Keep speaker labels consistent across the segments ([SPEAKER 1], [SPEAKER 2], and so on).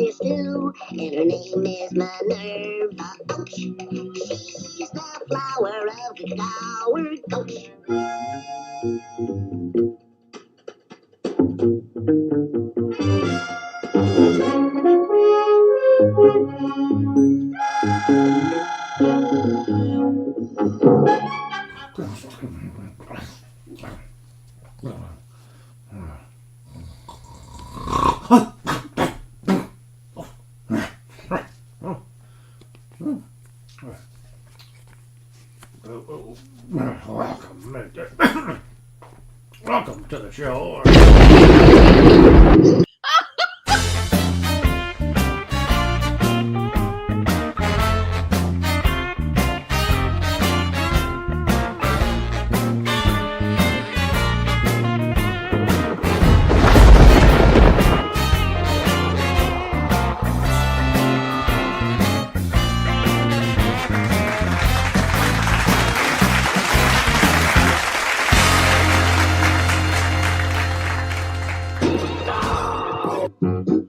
[SPEAKER 1] this stew, and her name is Minerva. Ouch! She's the flower of the flower. Ouch!
[SPEAKER 2] Welcome to the show.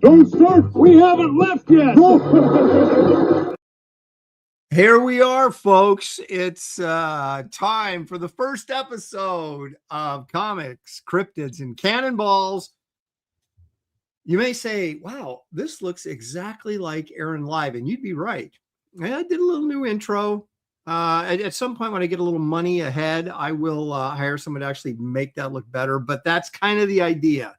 [SPEAKER 3] Don't start. We haven't left yet.
[SPEAKER 2] Here we are, folks. It's time for the first episode of Comics, Cryptids, and Cannonballs. You may say, wow, this looks exactly like Aaron Live, and you'd be right. I did a little new intro. At some point when I get a little money ahead, I will hire someone to actually make that look better, but that's kind of the idea.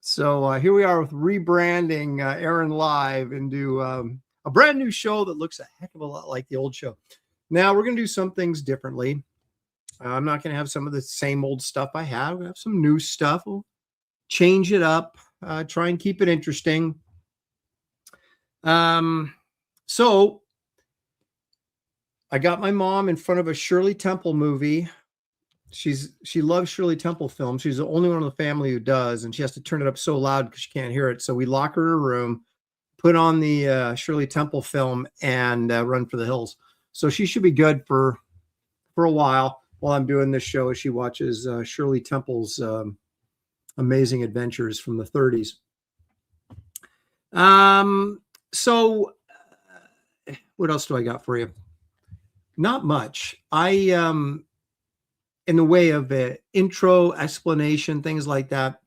[SPEAKER 2] So here we are with rebranding Aaron Live into a brand new show that looks a heck of a lot like the old show. Now we're going to do some things differently. I'm not going to have some of the same old stuff I have. We'll have some new stuff. We'll change it up, try and keep it interesting. So I got my mom in front of a Shirley Temple movie. She loves Shirley Temple films. She's the only one in the family who does, and she has to turn it up so loud because she can't hear it. So we lock her in her room, put on the Shirley Temple film, and run for the hills. So she should be good for a while I'm doing this show as she watches Shirley Temple's Amazing Adventures from the 30s. So what else do I got for you? Not much. In the way of intro, explanation, things like that.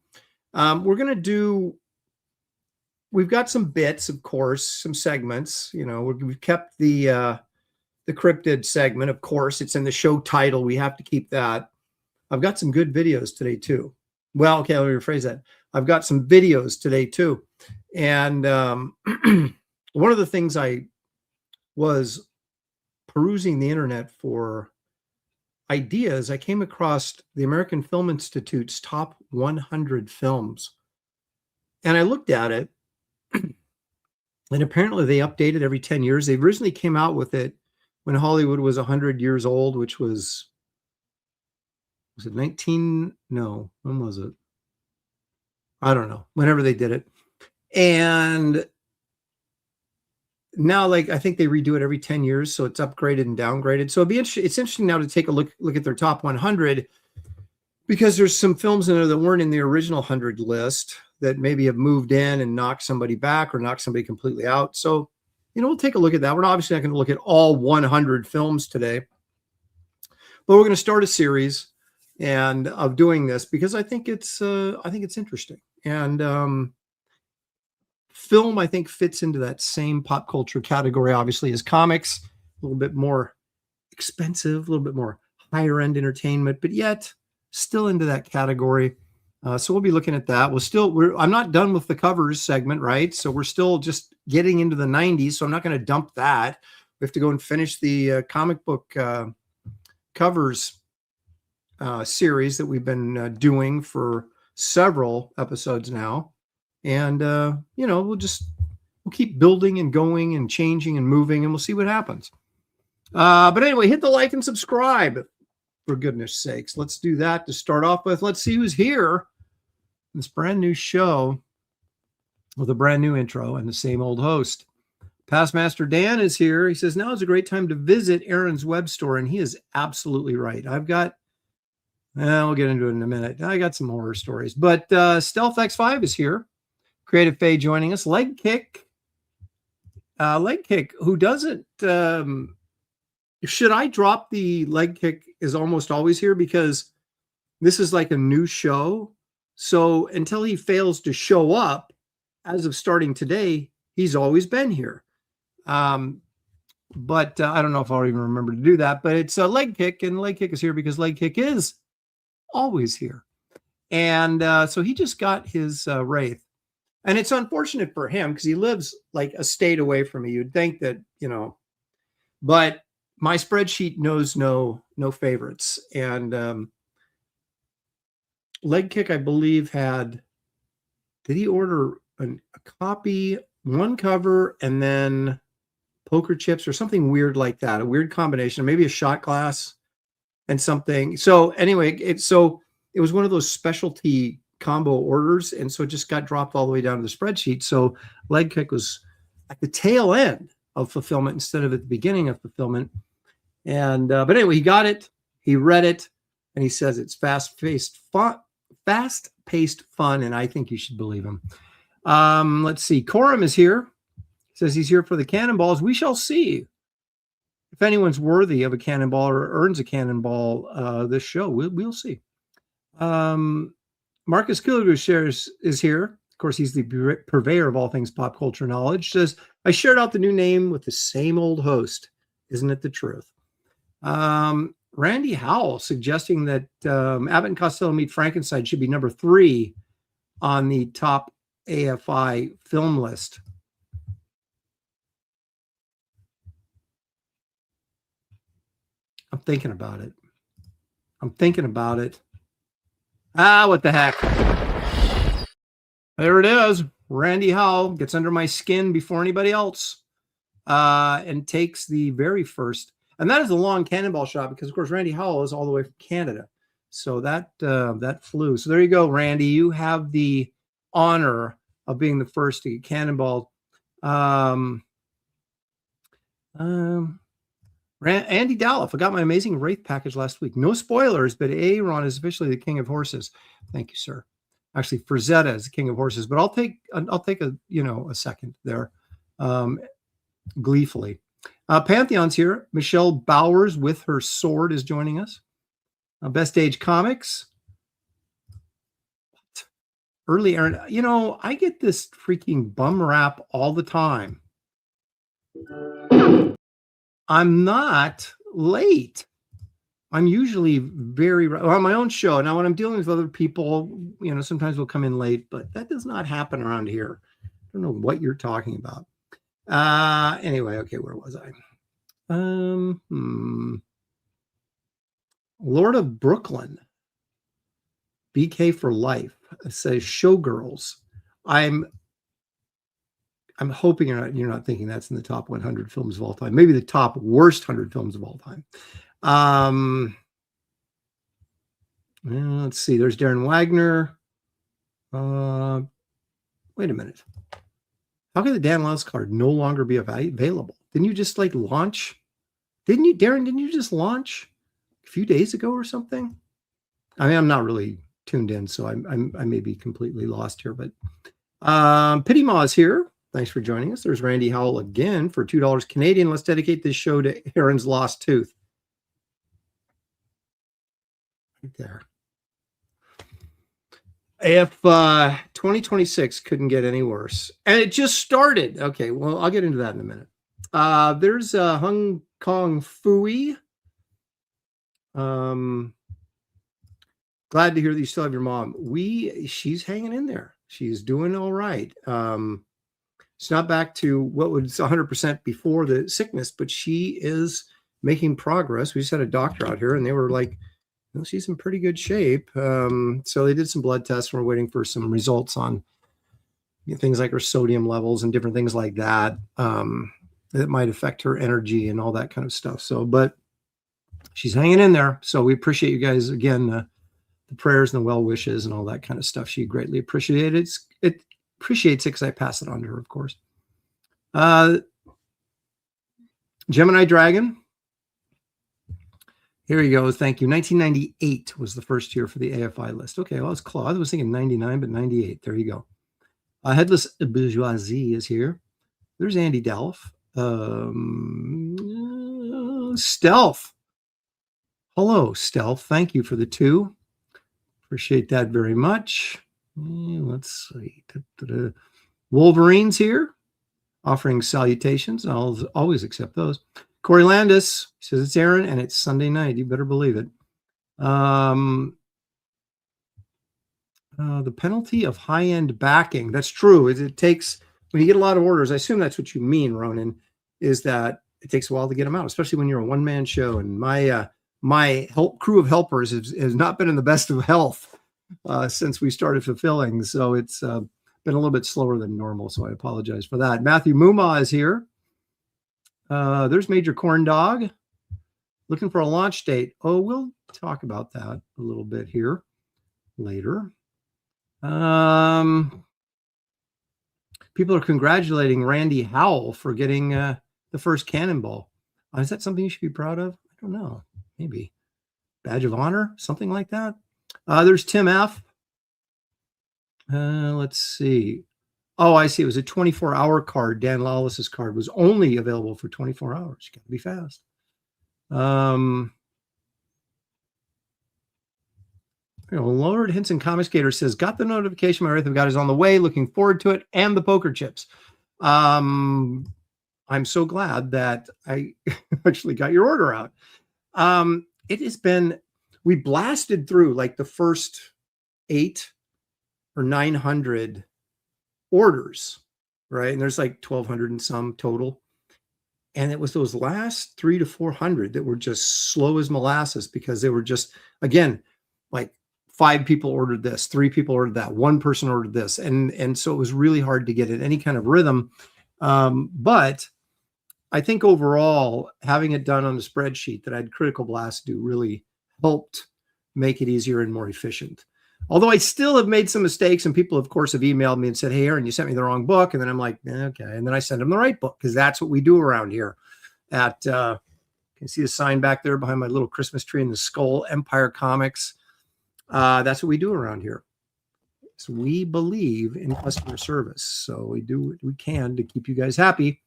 [SPEAKER 2] We've got some bits, of course, some segments. You know, we've kept the cryptid segment, of course. It's in the show title. We have to keep that. I've got some good videos today, too. Well, okay, let me rephrase that. I've got some videos today, too. And one of the things I was perusing the internet for ideas, I came across the American Film Institute's top 100 films. And I looked at it, and apparently they update it every 10 years. They originally came out with it when Hollywood was 100 years old, which was it 19? No, when was it? I don't know. Whenever they did it. And now, like, I think they redo it every 10 years, so it's upgraded and downgraded. So it's interesting now to take a look at their top 100, because there's some films in there that weren't in the original 100 list that maybe have moved in and knocked somebody back or knocked somebody completely out. So, we'll take a look at that. We're obviously not going to look at all 100 films today, but we're going to start a series of doing this because I think it's interesting. And film, I think, fits into that same pop culture category, obviously, as comics. A little bit more expensive, a little bit more higher end entertainment, but yet still into that category. So we'll be looking at that. I'm not done with the covers segment, right? So we're still just getting into the 90s. So I'm not going to dump that. We have to go and finish the comic book covers series that we've been doing for several episodes now. And, we'll keep building and going and changing and moving, and we'll see what happens. But anyway, hit the like and subscribe, for goodness sakes. Let's do that to start off with. Let's see who's here. This brand new show with a brand new intro and the same old host. Past Master Dan is here. He says, now is a great time to visit Aaron's web store. And he is absolutely right. We'll get into it in a minute. I got some horror stories, but Stealth X5 is here. Creative Faye joining us. Leg Kick, who doesn't, should I drop the Leg Kick is almost always here, because this is like a new show. So until he fails to show up, as of starting today, he's always been here. But I don't know if I'll even remember to do that, but it's a Leg Kick, and Leg Kick is here because Leg Kick is always here. And so he just got his Wraith. And it's unfortunate for him because he lives like a state away from me. You'd think that, but my spreadsheet knows no favorites. And Leg Kick, I believe, did he order a copy, one cover, and then poker chips or something weird like that, a weird combination, maybe a shot glass and something. So anyway, it was one of those specialty combo orders, and so it just got dropped all the way down to the spreadsheet. So Leg Kick was at the tail end of fulfillment instead of at the beginning of fulfillment. And but anyway, he got it, he read it, and he says it's fast-paced fun, and I think you should believe him. Let's see. Coram is here. He says he's here for the Cannonballs. We shall see if anyone's worthy of a cannonball or earns a cannonball this show. We'll see. Marcus Killiger is here. Of course, he's the purveyor of all things pop culture knowledge. Says, I shared out the new name with the same old host. Isn't it the truth? Randy Howell suggesting that Abbott and Costello Meet Frankenstein should be number 3 on the top AFI film list. I'm thinking about it. What the heck? There it is. Randy Howell gets under my skin before anybody else and takes the very first. And that is a long cannonball shot because, of course, Randy Howell is all the way from Canada. So that flew. So there you go, Randy. You have the honor of being the first to get cannonballed. Andy Dalloff, I got my amazing Wraith package last week. No spoilers, but Aaron is officially the king of horses. Thank you, sir. Actually, Frazetta is the king of horses, but I'll take a second there, gleefully. Pantheon's here. Michelle Bowers with her sword is joining us. Best Age Comics. Early Aaron, I get this freaking bum rap all the time. I'm not late. I'm usually on my own show. Now, when I'm dealing with other people, sometimes we'll come in late, but that does not happen around here. I don't know what you're talking about. Anyway, okay, where was I? Lord of Brooklyn, BK for life, says Showgirls. I'm hoping you're not thinking that's in the top 100 films of all time. Maybe the top worst 100 films of all time. Let's see. There's Darren Wagner. Wait a minute. How can the Dan Laus card no longer be available? Didn't you just launch? Didn't you, Darren? Didn't you just launch a few days ago or something? I mean, I'm not really tuned in, so I may be completely lost here. But Pity Maw is here. Thanks for joining us. There's Randy Howell again for $2 Canadian. Let's dedicate this show to Aaron's lost tooth. Right there. If 2026 couldn't get any worse, and it just started. Okay, well, I'll get into that in a minute. There's Hong Kong Fooey. Glad to hear that you still have your mom. She's hanging in there. She's doing all right. It's not back to what was 100% before the sickness, but she is making progress. We just had a doctor out here, and they were like, well, she's in pretty good shape. So they did some blood tests. We're waiting for some results on things like her sodium levels and different things like that that might affect her energy and all that kind of stuff. So, but she's hanging in there. So we appreciate you guys, again, the prayers and the well wishes and all that kind of stuff. She greatly appreciates it because I pass it on to her, of course. Gemini Dragon. Here he goes. Thank you. 1998 was the first year for the AFI list. Okay, well, it's close. I was thinking 99, but 98. There you go. Headless Bourgeoisie is here. There's Andy Delph. Stealth. Hello, Stealth. Thank you for the 2. Appreciate that very much. Let's see. Wolverine's here, offering salutations. I'll always accept those. Corey Landis says it's Aaron and it's Sunday night. You better believe it. The penalty of high-end backing. That's true. It takes, when you get a lot of orders, I assume that's what you mean, Ronan, is that it takes a while to get them out, especially when you're a one-man show. And my crew of helpers has not been in the best of health since we started fulfilling. So it's been a little bit slower than normal. So I apologize for that. Matthew Muma is here. There's Major Corn Dog looking for a launch date. Oh, we'll talk about that a little bit here later. People are congratulating Randy Howell for getting the first Cannonball. Is that something you should be proud of? I don't know. Maybe badge of honor, something like that. There's Tim F. Let's see. Oh, I see. It was a 24-hour card. Dan Lawless's card was only available for 24 hours. You got to be fast. Lord Hinson Comics Gator says, got the notification my Wraith of God is on the way. Looking forward to it. And the poker chips. I'm so glad that I actually got your order out. It has been, we blasted through like the first 800 or 900 orders, right? And there's like 1,200 and some total. And it was those last 300 to 400 that were just slow as molasses because they were just, again, like 5 people ordered this, 3 people ordered that, 1 person ordered this. And so it was really hard to get in any kind of rhythm. But I think overall, having it done on a spreadsheet that I had Critical Blast do really helped make it easier and more efficient. Although I still have made some mistakes, and people, of course, have emailed me and said, hey, Aaron, you sent me the wrong book. And then I'm like, okay. And then I send them the right book because that's what we do around here at, you can see the sign back there behind my little Christmas tree in the skull, Empire Comics. That's what we do around here. So we believe in customer service. So we do what we can to keep you guys happy.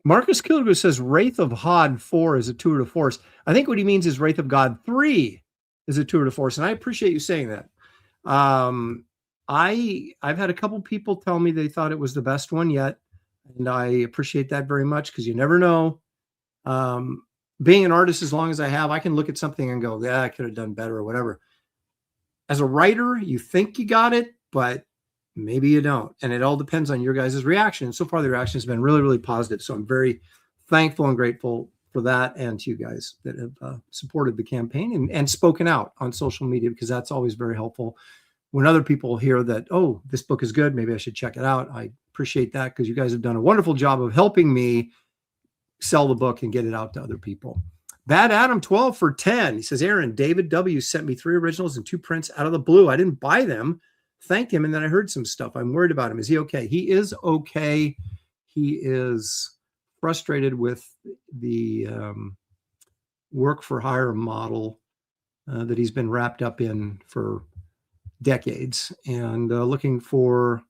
[SPEAKER 2] Marcus Kilgore says Wraith of God 4 is a tour de force. I think what he means is Wraith of God 3 is a tour de force. And I appreciate you saying that. I've had a couple people tell me they thought it was the best one yet. And I appreciate that very much because you never know. Being an artist as long as I have, I can look at something and go, yeah, I could have done better or whatever. As a writer, you think you got it, but maybe you don't. And it all depends on your guys' reaction. And so far, the reaction has been really, really positive. So I'm very thankful and grateful for that and to you guys that have supported the campaign and spoken out on social media, because that's always very helpful. When other people hear that, oh, this book is good, maybe I should check it out. I appreciate that because you guys have done a wonderful job of helping me sell the book and get it out to other people. Bad Adam 12 for 10. He says, Aaron, David W. sent me 3 originals and 2 prints out of the blue. I didn't buy them. Thanked him, and then I heard some stuff. I'm worried about him. Is he okay? He is okay. He is frustrated with the work for hire model that he's been wrapped up in for decades and looking for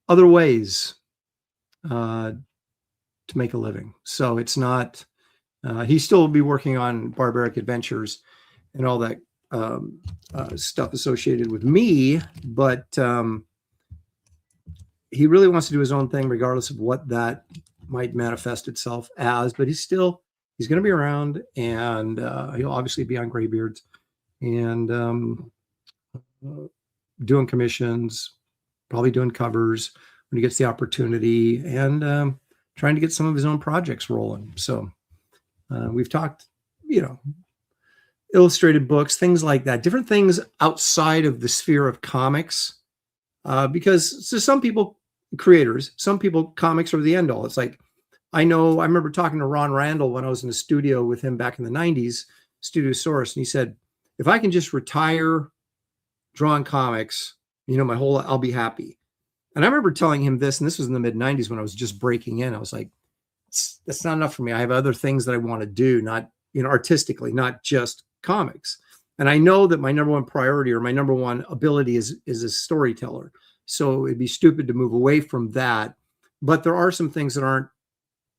[SPEAKER 2] other ways to make a living. So it's not, he still will be working on Barbaric Adventures and all that stuff associated with me, but he really wants to do his own thing regardless of what that might manifest itself as. But he's going to be around, and he'll obviously be on Graybeards and doing commissions, probably doing covers when he gets the opportunity, and trying to get some of his own projects rolling. So we've talked, illustrated books, things like that, different things outside of the sphere of comics, because to some people, creators, some people, comics are the end all. It's like, I remember talking to Ron Randall when I was in the studio with him back in the 90s, Studio Source, and he said, if I can just retire drawing comics, I'll be happy. And I remember telling him this, and this was in the mid 90s when I was just breaking in. I was like, that's not enough for me. I have other things that I want to do, not, artistically, not just comics. And I know that my number one priority or my number one ability is a storyteller. So it'd be stupid to move away from that. But there are some things that aren't,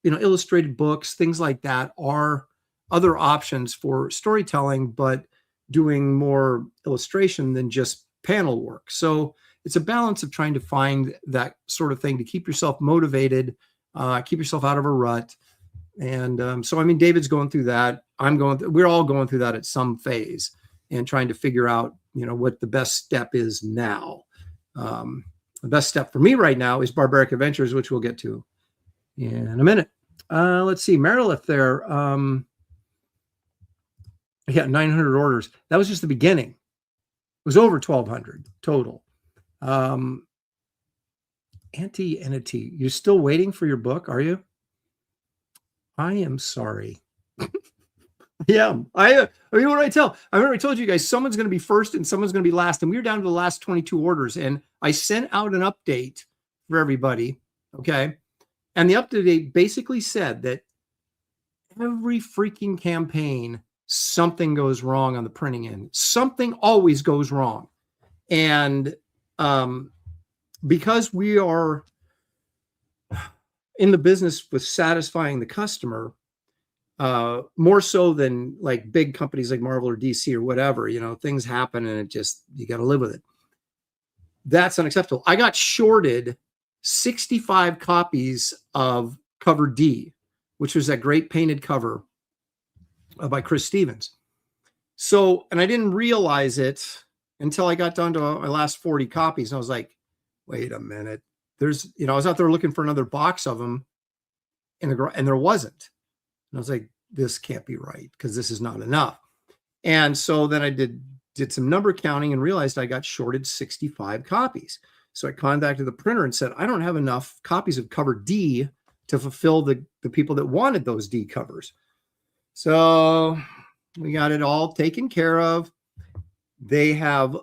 [SPEAKER 2] illustrated books, things like that are other options for storytelling, but doing more illustration than just panel work. So it's a balance of trying to find that sort of thing to keep yourself motivated, keep yourself out of a rut. And so, I mean, David's going through that. We're all going through that at some phase and trying to figure out, what the best step is now. The best step for me right now is Barbaric Adventures, which we'll get to in a minute. Let's see, Merilith there. Yeah, 900 orders. That was just the beginning. It was over 1,200 total. Anti-Entity, you're still waiting for your book, are you? I am sorry. Yeah, I mean, what do I tell? I remember I told you guys someone's going to be first and someone's going to be last, and we were down to the last 22 orders, and I sent out an update for everybody, okay? And the update basically said that every freaking campaign, something goes wrong on the printing end. Something always goes wrong. And because we are in the business with satisfying the customer, more so than like big companies like Marvel or DC or whatever, things happen and you got to live with it. That's unacceptable. I got shorted 65 copies of cover D, which was that great painted cover by Chris Stevens. So, and I didn't realize it until I got down to my last 40 copies. And I was like, wait a minute. I was out there looking for another box of them and there wasn't. And I was like, this can't be right because this is not enough. And so then I did some number counting and realized I got shorted 65 copies. So I contacted the printer and said, I don't have enough copies of cover D to fulfill the people that wanted those D covers. So we got it all taken care of. They have,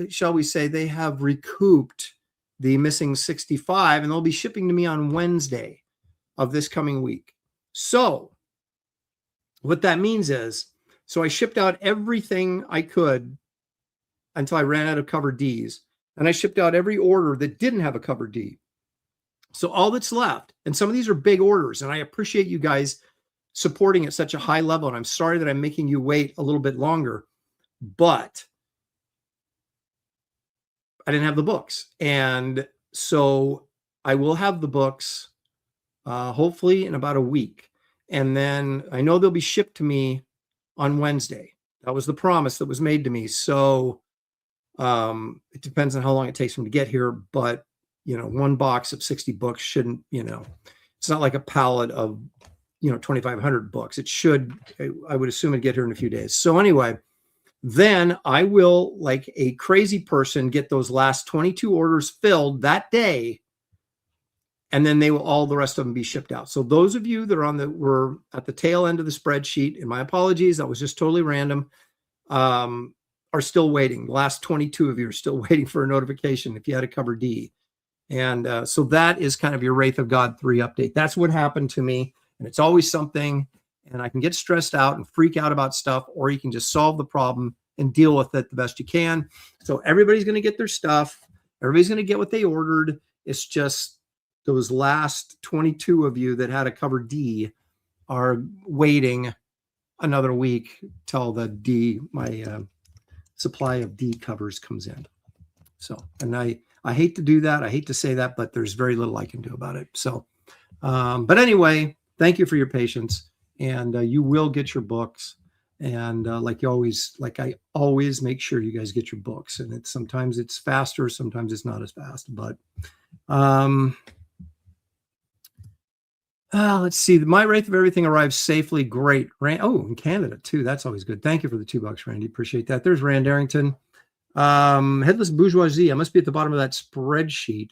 [SPEAKER 2] shall we say, they have recouped the missing 65, and they'll be shipping to me on Wednesday of this coming week. So what that means is, so I shipped out everything I could until I ran out of cover Ds, and I shipped out every order that didn't have a cover D. So all that's left, and some of these are big orders, and I appreciate you guys supporting at such a high level, and I'm sorry that I'm making you wait a little bit longer, but I didn't have the books. And so I will have the books hopefully in about a week. And then I know they'll be shipped to me on Wednesday. That was the promise that was made to me. So it depends on how long it takes them to get here. But, one box of 60 books shouldn't, it's not like a pallet of, 2,500 books. It should, I would assume it'd get here in a few days. So anyway, then I will, like a crazy person, get those last 22 orders filled that day. And then all the rest of them be shipped out. So those of you that were at the tail end of the spreadsheet, and my apologies, that was just totally random, are still waiting. The last 22 of you are still waiting for a notification if you had a cover D. And so that is kind of your Wraith of God 3 update. That's what happened to me. And it's always something. And I can get stressed out and freak out about stuff, or you can just solve the problem and deal with it the best you can. So everybody's going to get their stuff. Everybody's going to get what they ordered. It's just those last 22 of you that had a cover D are waiting another week till my supply of D covers comes in. So, and I hate to do that. I hate to say that, but there's very little I can do about it. So, but anyway, thank you for your patience, and you will get your books. And like I always make sure you guys get your books. And sometimes it's faster, sometimes it's not as fast. But let's see. My Wraith of Everything arrives safely. Great. In Canada too. That's always good. Thank you for the $2, Randy. Appreciate that. There's Rand Arrington. Headless Bourgeoisie. I must be at the bottom of that spreadsheet.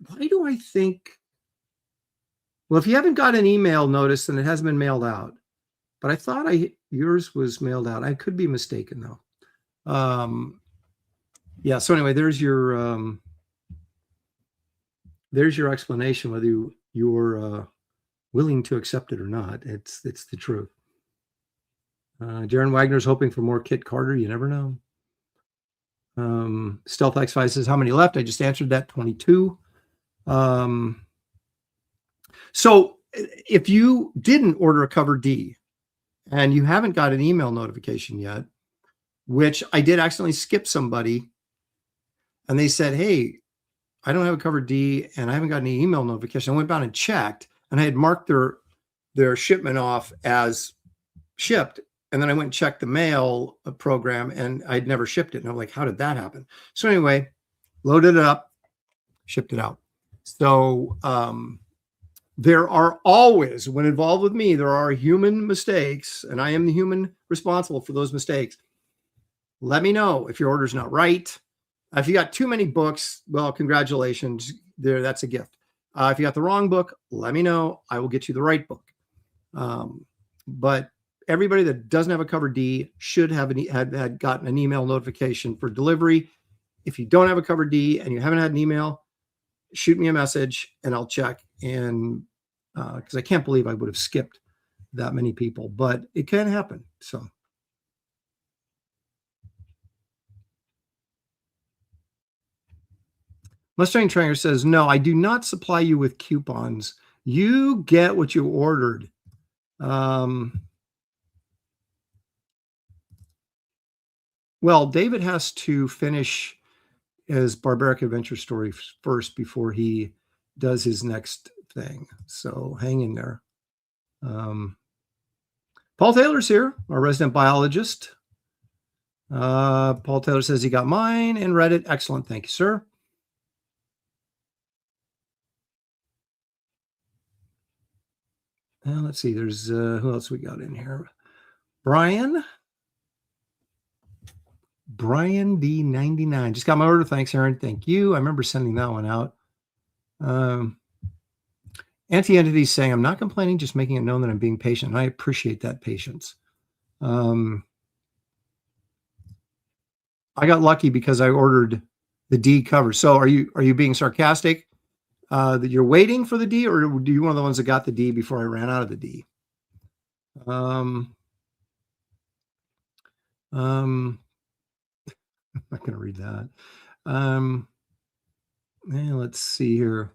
[SPEAKER 2] Why do I think? Well, if you haven't got an email notice, then it hasn't been mailed out. But I thought yours was mailed out. I could be mistaken though. Yeah. So anyway, there's your explanation, whether you're willing to accept it or not. It's the truth. Jaron Wagner's hoping for more Kit Carter. You never know. Stealth X5 says, how many left? I just answered that, 22. So if you didn't order a cover D and you haven't got an email notification yet, which I did accidentally skip somebody, and they said, hey, I don't have a cover D and I haven't got any email notification. I went down and checked, and I had marked their shipment off as shipped. And then I went and checked the mail program, and I'd never shipped it. And I'm like, how did that happen? So anyway, loaded it up, shipped it out. So there are always, when involved with me, there are human mistakes, and I am the human responsible for those mistakes. Let me know if your order's not right. If you got too many books, well, congratulations. That's a gift. If you got the wrong book, let me know. I will get you the right book. But everybody that doesn't have a cover D should have had gotten an email notification for delivery. If you don't have a cover D and you haven't had an email, shoot me a message and I'll check. And because I can't believe I would have skipped that many people, but it can happen. So. Mustang Trainer says, no, I do not supply you with coupons. You get what you ordered. Well, David has to finish his Barbaric Adventure story first before he does his next thing. So hang in there. Paul Taylor's here, our resident biologist. Paul Taylor says he got mine and read it. Excellent. Thank you, sir. Let's see. There's who else we got in here? Brian D99. Just got my order. Thanks, Aaron. Thank you. I remember sending that one out. Anti-Entity saying, I'm not complaining, just making it known that I'm being patient. And I appreciate that patience. I got lucky because I ordered the D cover. So are you being sarcastic that you're waiting for the D, or do you one of the ones that got the D before I ran out of the D? I'm not going to read that. Let's see here.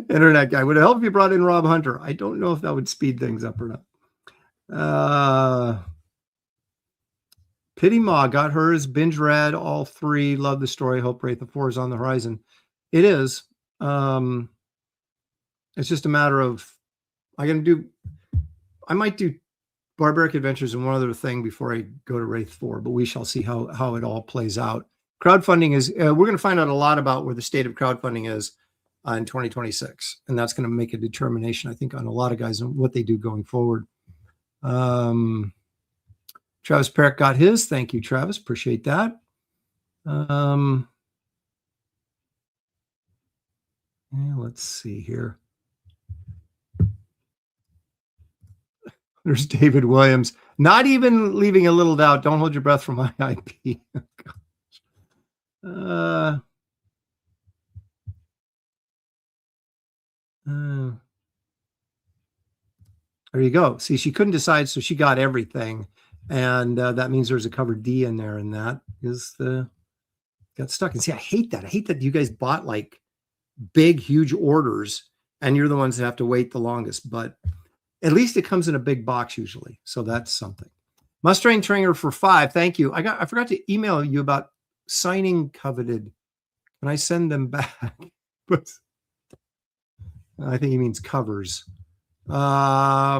[SPEAKER 2] Internet guy, would it help if you brought in Rob Hunter? I don't know if that would speed things up or not. Pity Ma got hers, binge read all 3, love the story, hope Wraith of 4 is on the horizon. It is. It's just a matter of, I might do Barbaric Adventures and one other thing before I go to Wraith 4, but we shall see how it all plays out. Crowdfunding is, we're going to find out a lot about where the state of crowdfunding is in 2026. And that's going to make a determination, I think, on a lot of guys and what they do going forward. Travis Perrick got his. Thank you, Travis. Appreciate that. Let's see here. There's David Williams. Not even leaving a little doubt. Don't hold your breath for my IP. There you go. See, she couldn't decide, so she got everything. And that means there's a cover D in there, and that is got stuck. And see, I hate that. I hate that you guys bought like big, huge orders, and you're the ones that have to wait the longest. But at least it comes in a big box usually, so that's something. Mustang Trainer for 5. Thank you. I forgot to email you about signing coveted. Can I send them back? But I think he means covers. Are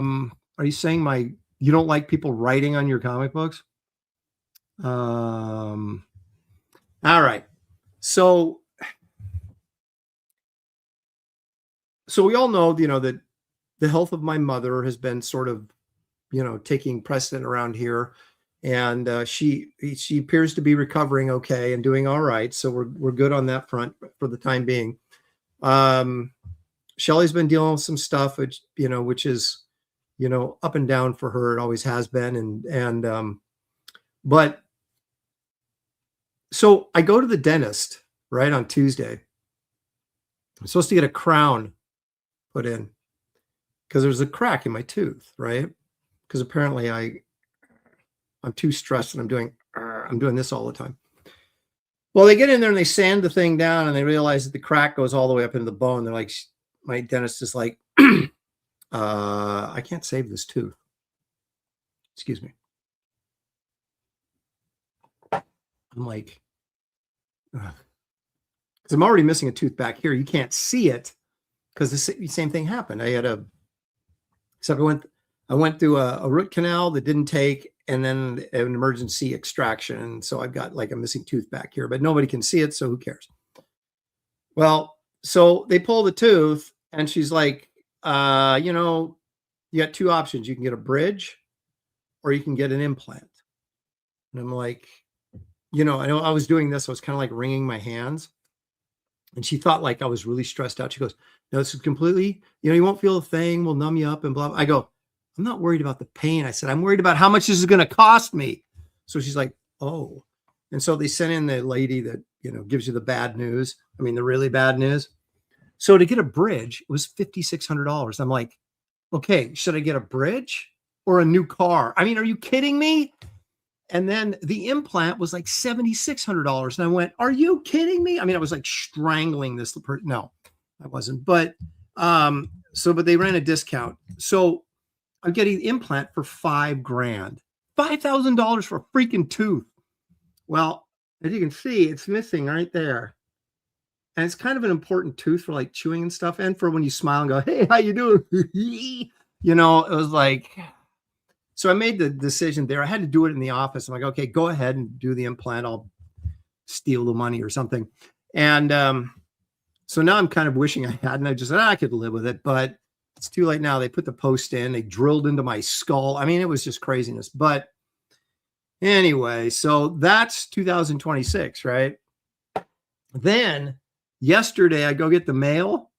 [SPEAKER 2] you saying you don't like people writing on your comic books? All right. So we all know, that the health of my mother has been sort of, taking precedent around here, and she appears to be recovering okay and doing all right. So we're good on that front for the time being. Shelley's been dealing with some stuff, which is, up and down for her. It always has been. But so I go to the dentist, right, on Tuesday. I'm supposed to get a crown put in. because there's a crack in my tooth, right? Because apparently I'm too stressed and I'm doing this all the time. Well, they get in there and they sand the thing down and they realize that the crack goes all the way up into the bone. They're like, my dentist is like, I can't save this tooth. Excuse me. I'm like, because I'm already missing a tooth back here. You can't see it because the same thing happened. Except I went through a root canal that didn't take, and then an emergency extraction. So I've got like a missing tooth back here, but nobody can see it. So who cares? Well, so they pull the tooth and she's like, you got two options. You can get a bridge or you can get an implant. And I'm like, I know I was doing this. I was kind of like wringing my hands. And she thought like I was really stressed out. She goes, no, this is completely, you won't feel a thing. We'll numb you up and blah, blah. I go, I'm not worried about the pain. I said, I'm worried about how much this is going to cost me. So she's like, oh. And so they sent in the lady that, gives you the bad news. I mean, the really bad news. So to get a bridge, it was $5,600. I'm like, okay, should I get a bridge or a new car? I mean, are you kidding me? And then the implant was like $7,600. And I went, are you kidding me? I mean, I was like strangling this. No, I wasn't. But but they ran a discount. So I'm getting the implant for $5,000, $5,000 for a freaking tooth. Well, as you can see, it's missing right there. And it's kind of an important tooth for like chewing and stuff. And for when you smile and go, hey, how you doing? It was like, so I made the decision there. I had to do it in the office. I'm like, okay, go ahead and do the implant. I'll steal the money or something. And so now I'm kind of wishing I hadn't. I just said, I could live with it, but it's too late now. They put the post in, they drilled into my skull. I mean, it was just craziness. But anyway, so that's 2026, right? Then yesterday I go get the mail.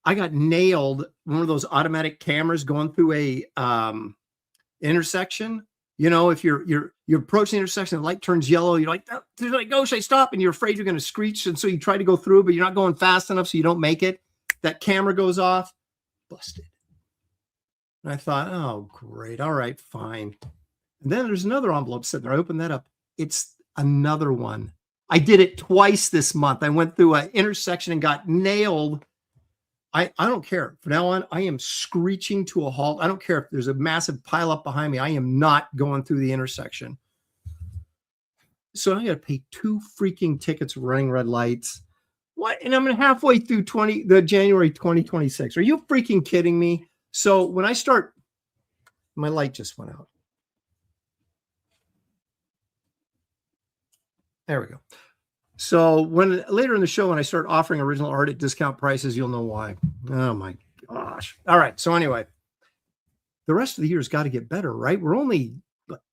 [SPEAKER 2] I got nailed. One of those automatic cameras going through a intersection. If you're approaching the intersection, the light turns yellow. You're like, oh, should I stop? And you're afraid you're going to screech. And so you try to go through, but you're not going fast enough. So you don't make it. That camera goes off. Busted. And I thought, oh, great. All right, fine. And then there's another envelope sitting there. I opened that up. It's another one. I did it twice this month. I went through an intersection and got nailed. I don't care. From now on, I am screeching to a halt. I don't care if there's a massive pileup behind me. I am not going through the intersection. So I got to pay 2 freaking tickets running red lights. What? And I'm halfway through the January 2026. Are you freaking kidding me? So when I start, my light just went out. There we go. So when later in the show, when I start offering original art at discount prices, you'll know why. Oh my gosh. All right. So anyway, the rest of the year's got to get better, right? We're only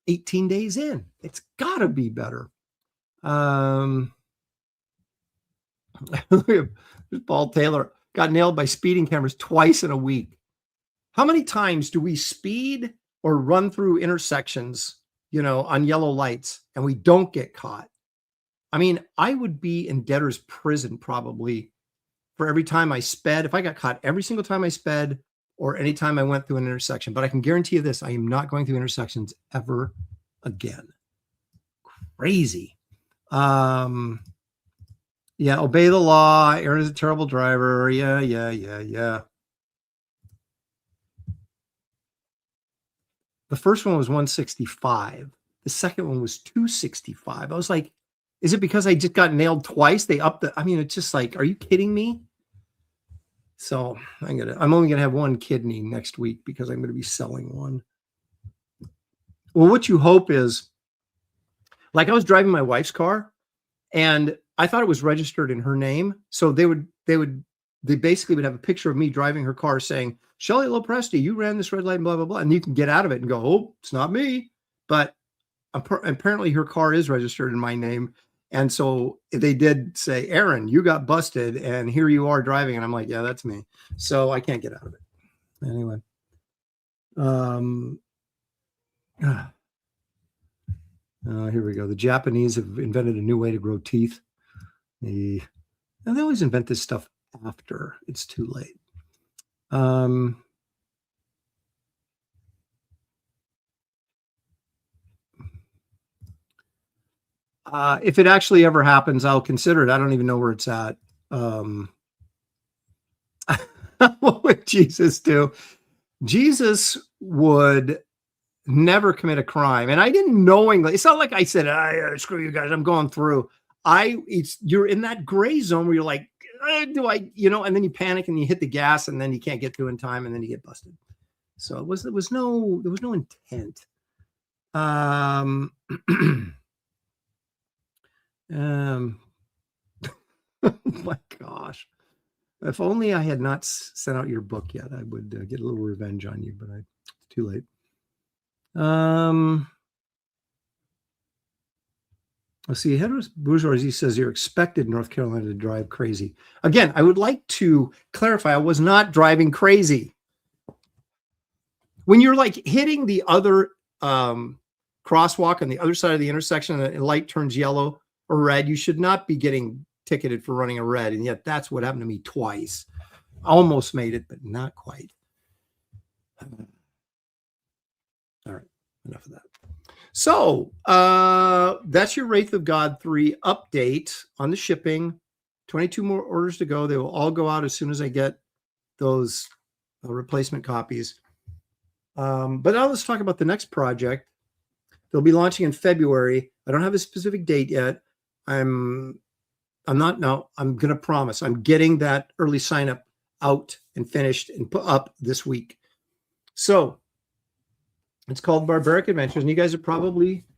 [SPEAKER 2] 18 days in. It's got to be better. Paul Taylor got nailed by speeding cameras twice in a week. How many times do we speed or run through intersections, on yellow lights and we don't get caught? I mean, I would be in debtor's prison probably for every time I sped. If I got caught every single time I sped or any time I went through an intersection, but I can guarantee you this, I am not going through intersections ever again. Crazy. Yeah, obey the law. Aaron is a terrible driver. Yeah. The first one was 165. The second one was 265. I was like, is it because I just got nailed twice? They upped it's just like, are you kidding me? So I'm only gonna have one kidney next week because I'm gonna be selling one. Well, what you hope is, like, I was driving my wife's car and I thought it was registered in her name. So they basically would have a picture of me driving her car saying, Shelley Lopresti, you ran this red light and blah, blah, blah. And you can get out of it and go, oh, it's not me. But apparently her car is registered in my name. And so they did say, Aaron, you got busted and here you are driving. And I'm like, yeah, that's me. So I can't get out of it. Anyway. Here we go. The Japanese have invented a new way to grow teeth. And they always invent this stuff after it's too late. If it actually ever happens, I'll consider it. I don't even know where it's at. What would Jesus do? Jesus would never commit a crime. And I didn't knowingly, it's not like I said, screw you guys, I'm going through. You're in that gray zone where you're like, do I, and then you panic and you hit the gas and then you can't get through in time and then you get busted. So there was no intent. Oh my gosh. If only I had not sent out your book yet, I would get a little revenge on you, but it's too late. Let's see. Heteros Bourgeoisie says you're expected North Carolina to drive crazy. Again, I would like to clarify, I was not driving crazy. When you're like hitting the other crosswalk on the other side of the intersection and the light turns yellow or red, you should not be getting ticketed for running a red. And yet that's what happened to me twice. Almost made it, but not quite. All right, enough of that. So that's your Wraith of God 3 update on the shipping. 22 more orders to go. They will all go out as soon as I get those replacement copies. But now let's talk about the next project. They'll be launching in February. I don't have a specific date yet. I'm going to promise I'm getting that early sign up out and finished and put up this week. So it's called Barbaric Adventures. And you guys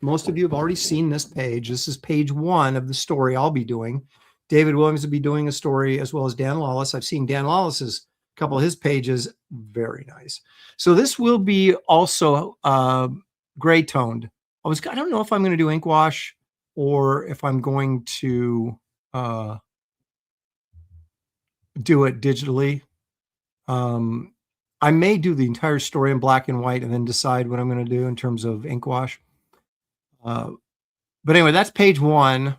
[SPEAKER 2] most of you have already seen this page. This is page 1 of the story I'll be doing. David Williams will be doing a story as well as Dan Lawless. I've seen Dan Lawless's couple of his pages. Very nice. So this will be also gray toned. I don't know if I'm going to do ink wash or if I'm going to do it digitally. I may do the entire story in black and white and then decide what I'm going to do in terms of ink wash. But anyway, that's page 1. Look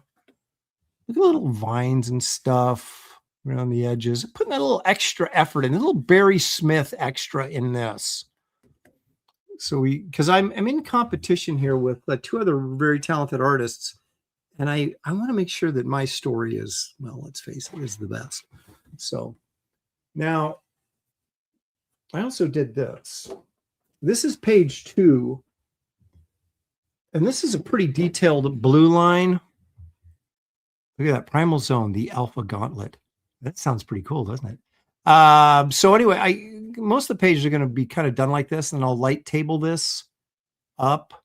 [SPEAKER 2] at the little vines and stuff around the edges. Putting that little extra effort in, a little Barry Smith extra in this. So because I'm in competition here with 2 other very talented artists. And I want to make sure that my story is, well, let's face it, is the best. So now I also did this. This is page 2. And this is a pretty detailed blue line. Look at that, Primal Zone, the Alpha Gauntlet. That sounds pretty cool, doesn't it? So anyway, most of the pages are going to be kind of done like this, and I'll light table this up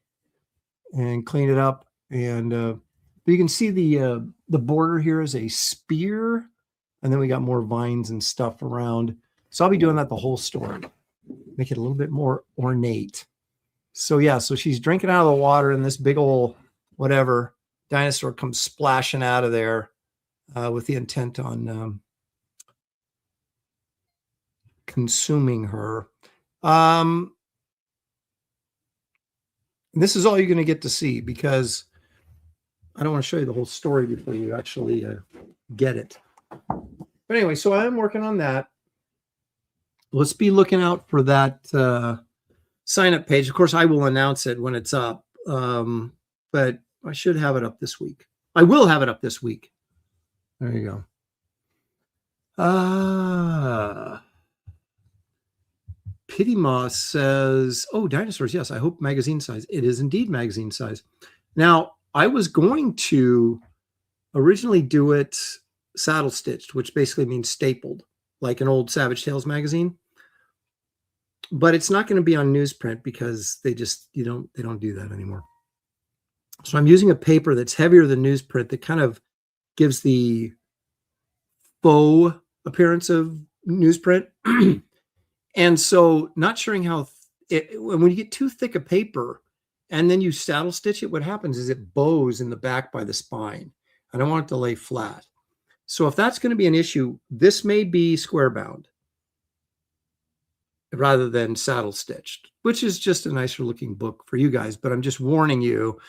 [SPEAKER 2] and clean it up. And you can see the border here is a spear, and then we got more vines and stuff around. So I'll be doing that the whole story, make it a little bit more ornate. So yeah, so she's drinking out of the water, and this big old whatever dinosaur comes splashing out of there with the intent on consuming her. This is all you're going to get to see because I don't want to show you the whole story before you actually get it. But anyway, so I'm working on that. Let's be looking out for that sign-up page. Of course, I will announce it when it's up, but I should have it up this week. I will have it up this week. There you go. Pity Moss says, oh, dinosaurs. Yes, I hope magazine size. It is indeed magazine size. Now, I was going to originally do it saddle stitched, which basically means stapled, like an old Savage Tales magazine. But it's not going to be on newsprint because they don't do that anymore. So I'm using a paper that's heavier than newsprint that kind of gives the faux appearance of newsprint. And so not sure how when you get too thick a paper and then you saddle stitch it, what happens is it bows in the back by the spine. I don't want it to lay flat. So if that's going to be an issue, this may be square bound rather than saddle stitched, which is just a nicer looking book for you guys. But I'm just warning you,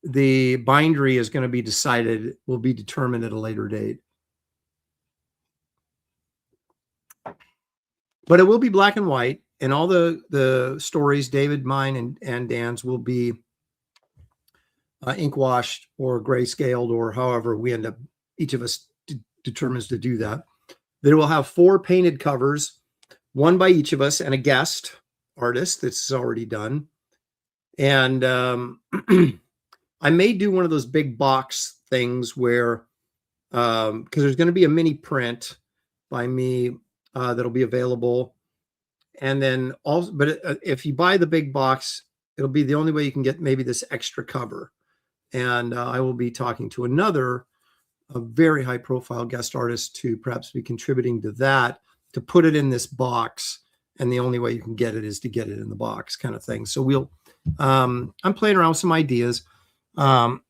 [SPEAKER 2] the bindery is going to be will be determined at a later date. But it will be black and white, and all the stories, David, mine, and Dan's will be ink washed or grayscaled, or however we end up, each of us determines to do that. Then we'll have 4 painted covers, one by each of us and a guest artist that's already done. And I may do one of those big box things where, because there's going to be a mini print by me that'll be available. And then also, but if you buy the big box, it'll be the only way you can get maybe this extra cover. And I will be talking to a very high profile guest artist to perhaps be contributing to that, to put it in this box. And the only way you can get it is to get it in the box, kind of thing. So we'll, I'm playing around with some ideas. I'm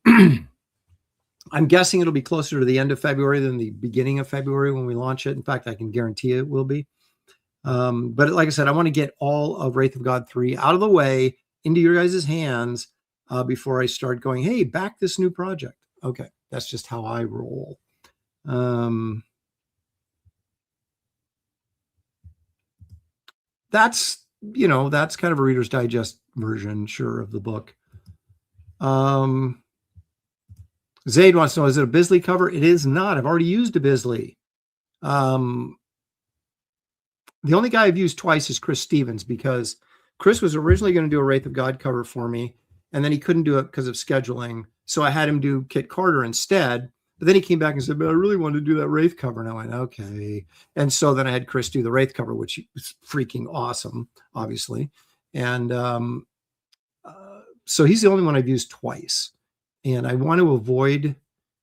[SPEAKER 2] guessing it'll be closer to the end of February than the beginning of February when we launch it. In fact, I can guarantee it will be. But like I said, I want to get all of Wraith of God 3 out of the way into your guys' hands before I start going, hey, back this new project. Okay, that's just how I roll. That's, you know, that's kind of a Reader's Digest version, sure, of the book. Zaid wants to know, is it a Bisley cover? It is not. I've already used a Bisley. The only guy I've used twice is Chris Stevens, because Chris was originally going to do a Wraith of God cover for me, and then he couldn't do it because of scheduling. So I had him do Kit Carter instead. But then he came back and said, but I really wanted to do that Wraith cover. And I went, okay. And so then I had Chris do the Wraith cover, which was freaking awesome, obviously. And so he's the only one I've used twice. And I want to avoid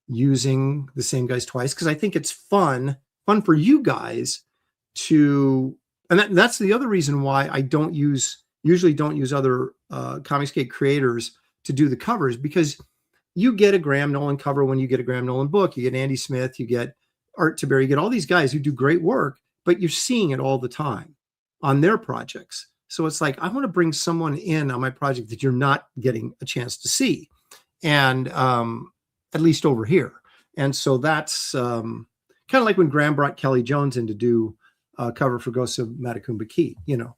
[SPEAKER 2] using the same guys twice, because I think it's fun for you guys to, and that's the other reason why I usually don't use other Comicsgate creators to do the covers, because you get a Graham Nolan cover when you get a Graham Nolan book. You get Andy Smith, you get Art Tiberi, you get all these guys who do great work, but you're seeing it all the time on their projects. So it's like, I want to bring someone in on my project that you're not getting a chance to see, and at least over here. And so that's kind of like when Graham brought Kelly Jones in to do a cover for Ghosts of Matacumba Key. You know,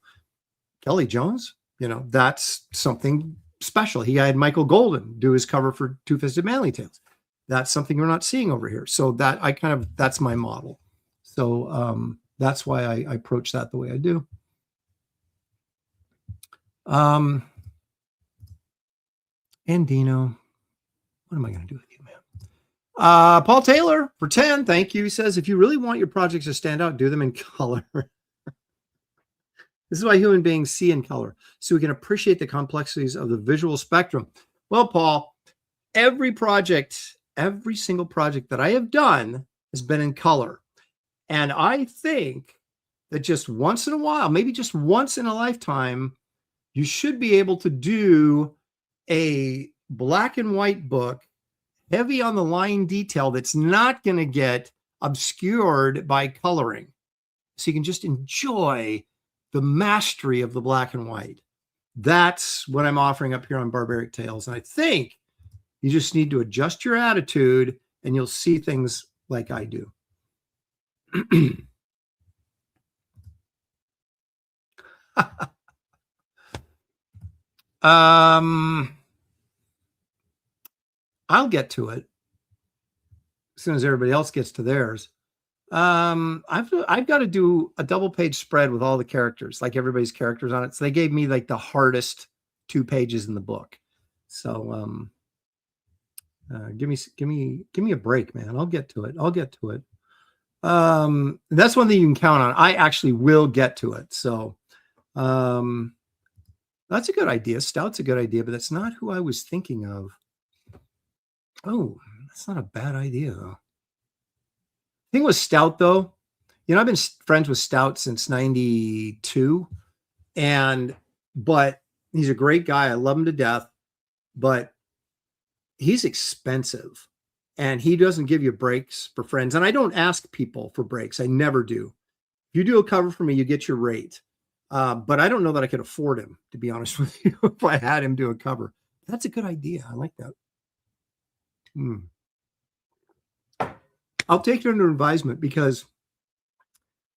[SPEAKER 2] Kelly Jones, you know, that's something special. He had Michael Golden do his cover for Two-Fisted Manly Tales. That's something we're not seeing over here. So that that's my model. So that's why I approach that the way I do. And Dino, what am I going to do with you, man? Paul Taylor for 10. Thank you. He says, if you really want your projects to stand out, do them in color. This is why human beings see in color, so we can appreciate the complexities of the visual spectrum. Well, Paul, every single project that I have done has been in color. And I think that just once in a while, maybe just once in a lifetime, you should be able to do a black and white book, heavy on the line detail, that's not going to get obscured by coloring. So you can just enjoy the mastery of the black and white. That's what I'm offering up here on Barbaric Tales. And I think you just need to adjust your attitude and you'll see things like I do. I'll get to it as soon as everybody else gets to theirs. I've got to do a double page spread with all the characters, like everybody's characters on it. So they gave me like the hardest 2 pages in the book. So give me a break, man. I'll get to it. That's one thing you can count on. I actually will get to it. So that's a good idea. Stout's a good idea, but that's not who I was thinking of. Oh, that's not a bad idea though. Thing with Stout, though, you know, I've been friends with Stout since '92, but he's a great guy. I love him to death, but he's expensive, and he doesn't give you breaks for friends. And I don't ask people for breaks. I never do. If you do a cover for me, you get your rate. But I don't know that I could afford him, to be honest with you, if I had him do a cover. That's a good idea. I like that. I'll take it under advisement, because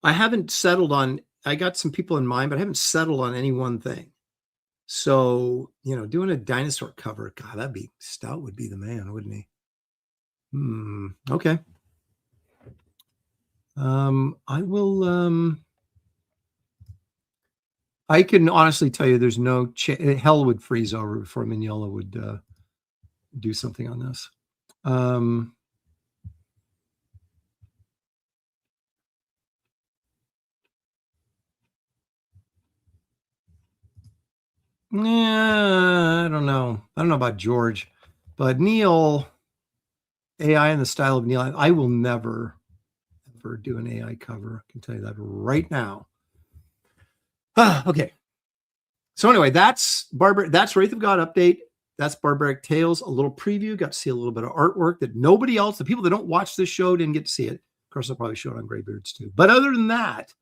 [SPEAKER 2] I haven't settled on, I got some people in mind, but I haven't settled on any one thing. So, doing a dinosaur cover, God, Stout would be the man, wouldn't he? Okay. I will, I can honestly tell you there's no hell would freeze over before Mignola would do something on this. I don't know. I don't know about George, but Neil, AI in the style of Neil, I will never, ever do an AI cover. I can tell you that right now. Okay. So anyway, that's Wraith of God update. That's Barbaric Tales, a little preview. Got to see a little bit of artwork that nobody else, the people that don't watch this show, didn't get to see it. Of course, I'll probably show it on Graybeards too. But other than that,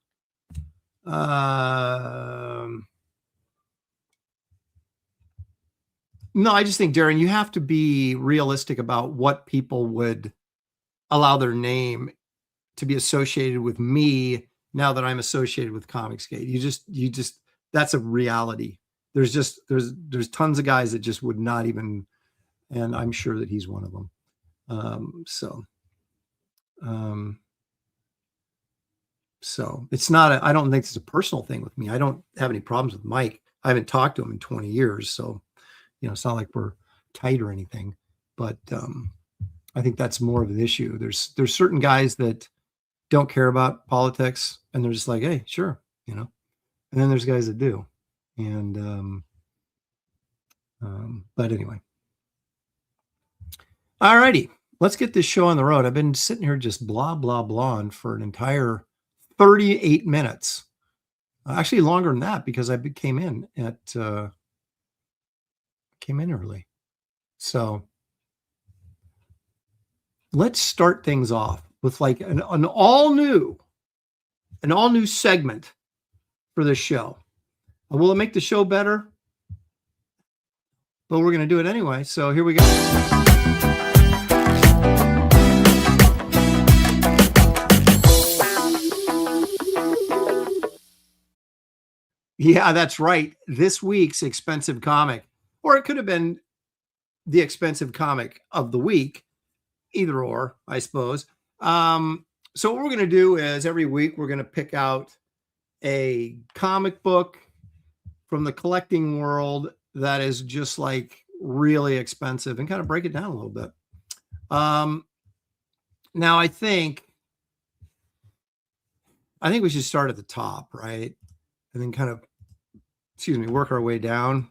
[SPEAKER 2] no, I just think, Darren, you have to be realistic about what people would allow their name to be associated with me now that I'm associated with Comicsgate. You just that's a reality. There's tons of guys that just would not even, and I'm sure that he's one of them. So it's not I don't think it's a personal thing with me. I don't have any problems with Mike. I haven't talked to him in 20 years. So, it's not like we're tight or anything, but I think that's more of an issue. There's certain guys that don't care about politics and they're just like, hey, sure. And then there's guys that do. And, but anyway. All righty, let's get this show on the road. I've been sitting here just blah, blah, blah for an entire 38 minutes. Actually longer than that because I came in early. So let's start things off with like an all new segment for this show. Will it make the show better? But we're going to do it anyway. So here we go. Yeah, that's right. This week's expensive comic, or it could have been the expensive comic of the week, either or, I suppose. So what we're going to do is every week we're going to pick out a comic book from the collecting world that is just like really expensive and kind of break it down a little bit. Now I think we should start at the top, right? And then kind of, work our way down.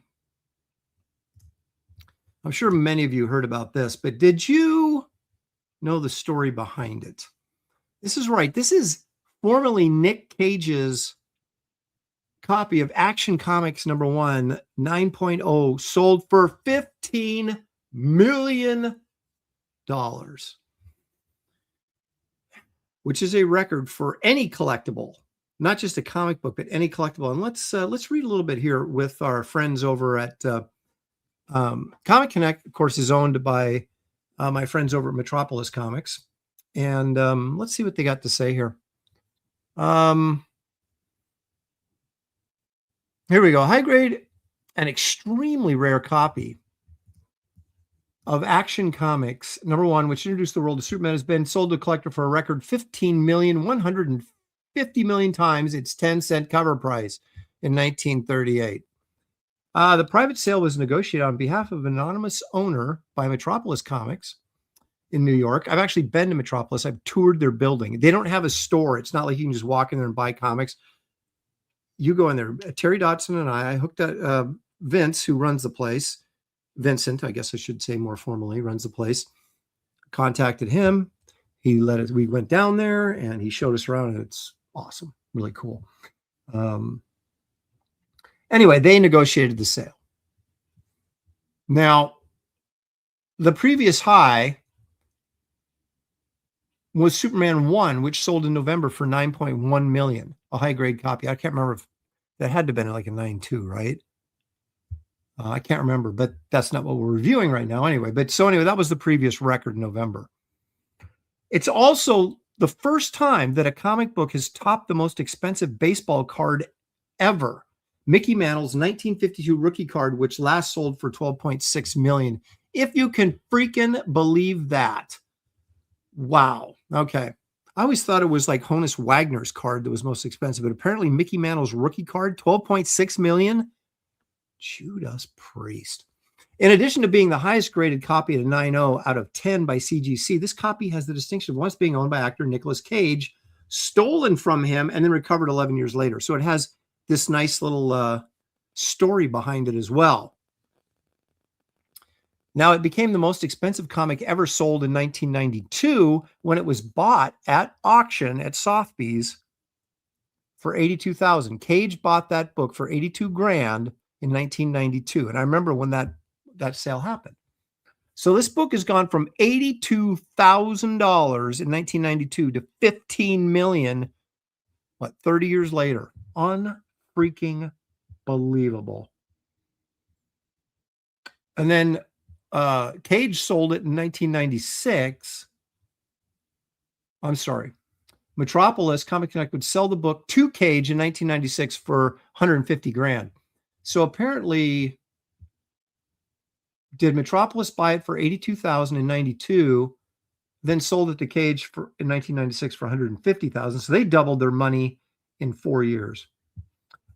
[SPEAKER 2] I'm sure many of you heard about this, but did you know the story behind it? This is right. This is formerly Nick Cage's copy of Action Comics #1, 9.0, sold for $15 million, which is a record for any collectible, not just a comic book, but any collectible. And let's read a little bit here with our friends over at Comic Connect. Of course, is owned by my friends over at Metropolis Comics. And let's see what they got to say here. Here we go. High grade and extremely rare copy of Action Comics #1, which introduced the world of Superman, has been sold to a collector for a record 15,150,000,000 times its 10-cent cover price in 1938. The private sale was negotiated on behalf of an anonymous owner by Metropolis Comics in New York. I've actually been to Metropolis. I've toured their building. They don't have a store. It's not like you can just walk in there and buy comics. You go in there. Terry Dotson and I hooked up Vince, who runs the place. Vincent, I guess I should say more formally, runs the place. Contacted him. He let us. We went down there and he showed us around, and it's awesome, really cool. Anyway, they negotiated the sale. Now, the previous high was Superman 1, which sold in November for $9.1 million, a high-grade copy. I can't remember if that had to have been like a 9.2, right? I can't remember, but that's not what we're reviewing right now anyway. But so anyway, that was the previous record in November. It's also the first time that a comic book has topped the most expensive baseball card ever. Mickey Mantle's 1952 rookie card, which last sold for $12.6 million. If you can freaking believe that. Wow. Okay. I always thought it was like Honus Wagner's card that was most expensive, but apparently Mickey Mantle's rookie card, $12.6 million. Judas Priest. In addition to being the highest graded copy at a 9.0 out of 10 by CGC, this copy has the distinction of once being owned by actor Nicolas Cage, stolen from him, and then recovered 11 years later. So it has this nice little story behind it as well. Now, it became the most expensive comic ever sold in 1992 when it was bought at auction at Sotheby's for $82,000. Cage bought that book for $82,000 in 1992. And I remember when that sale happened. So this book has gone from $82,000 in 1992 to $15 million, 30 years later. Unfreaking believable. And then Cage sold it in 1996. I'm sorry. Metropolis Comic Connect would sell the book to Cage in 1996 for $150,000. So apparently, did Metropolis buy it for $82,000 in 92, then sold it to Cage in 1996 for $150,000. So they doubled their money in 4 years.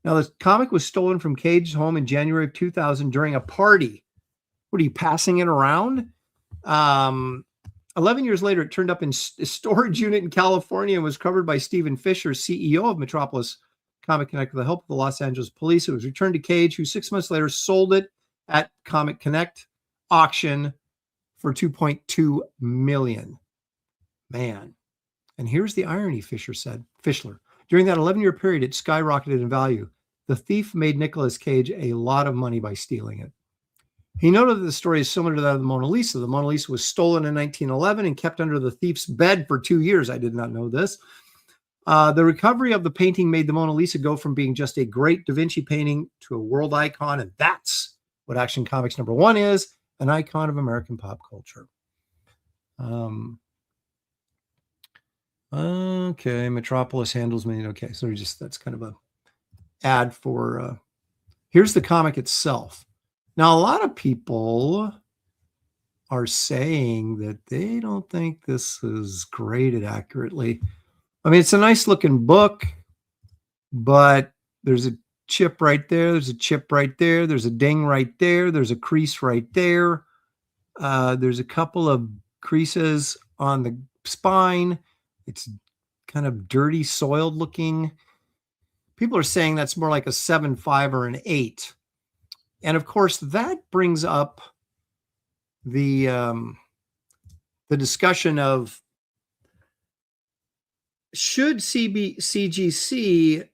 [SPEAKER 2] Now, the comic was stolen from Cage's home in January of 2000 during a party. What are you passing it around? 11 years later, it turned up in a storage unit in California and was covered by Stephen Fisher, CEO of Metropolis Comic Connect, with the help of the Los Angeles police. It was returned to Cage, who 6 months later sold it at Comic Connect auction for $2.2 million. Man. And here's the irony, Fischler. During that 11-year period, it skyrocketed in value. The thief made Nicolas Cage a lot of money by stealing it. He noted that the story is similar to that of the Mona Lisa. The Mona Lisa was stolen in 1911 and kept under the thief's bed for 2 years. I did not know this. The recovery of the painting made the Mona Lisa go from being just a great Da Vinci painting to a world icon, and that's what Action Comics #1 is, an icon of American pop culture. Okay, Metropolis handles me. Okay, so that's kind of a ad for, here's the comic itself. Now, a lot of people are saying that they don't think this is graded accurately. I mean, it's a nice looking book, but there's a chip right there. There's a chip right there. There's a ding right there. There's a crease right there. There's a couple of creases on the spine. It's kind of dirty, soiled looking. People are saying that's more like a 7.5 or an 8. And of course, that brings up the discussion of, should CGC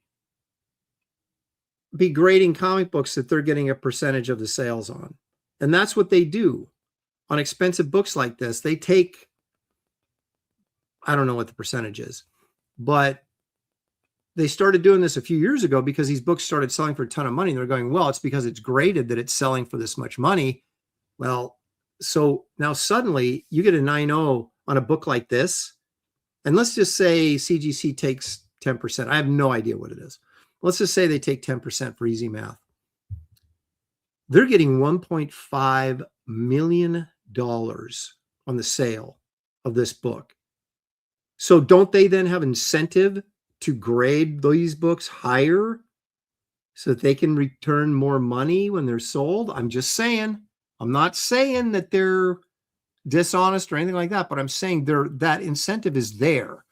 [SPEAKER 2] be grading comic books that they're getting a percentage of the sales on? And that's what they do on expensive books like this. They take, I don't know what the percentage is, but they started doing this a few years ago because these books started selling for a ton of money. And they're going, well, it's because it's graded that it's selling for this much money. Well, so now suddenly you get a 9.0 on a book like this. And let's just say CGC takes 10%. I have no idea what it is. Let's just say they take 10% for easy math. They're getting $1.5 million on the sale of this book. So don't they then have incentive to grade these books higher so that they can return more money when they're sold? I'm just saying. I'm not saying that they're dishonest or anything like that, but I'm saying that incentive is there.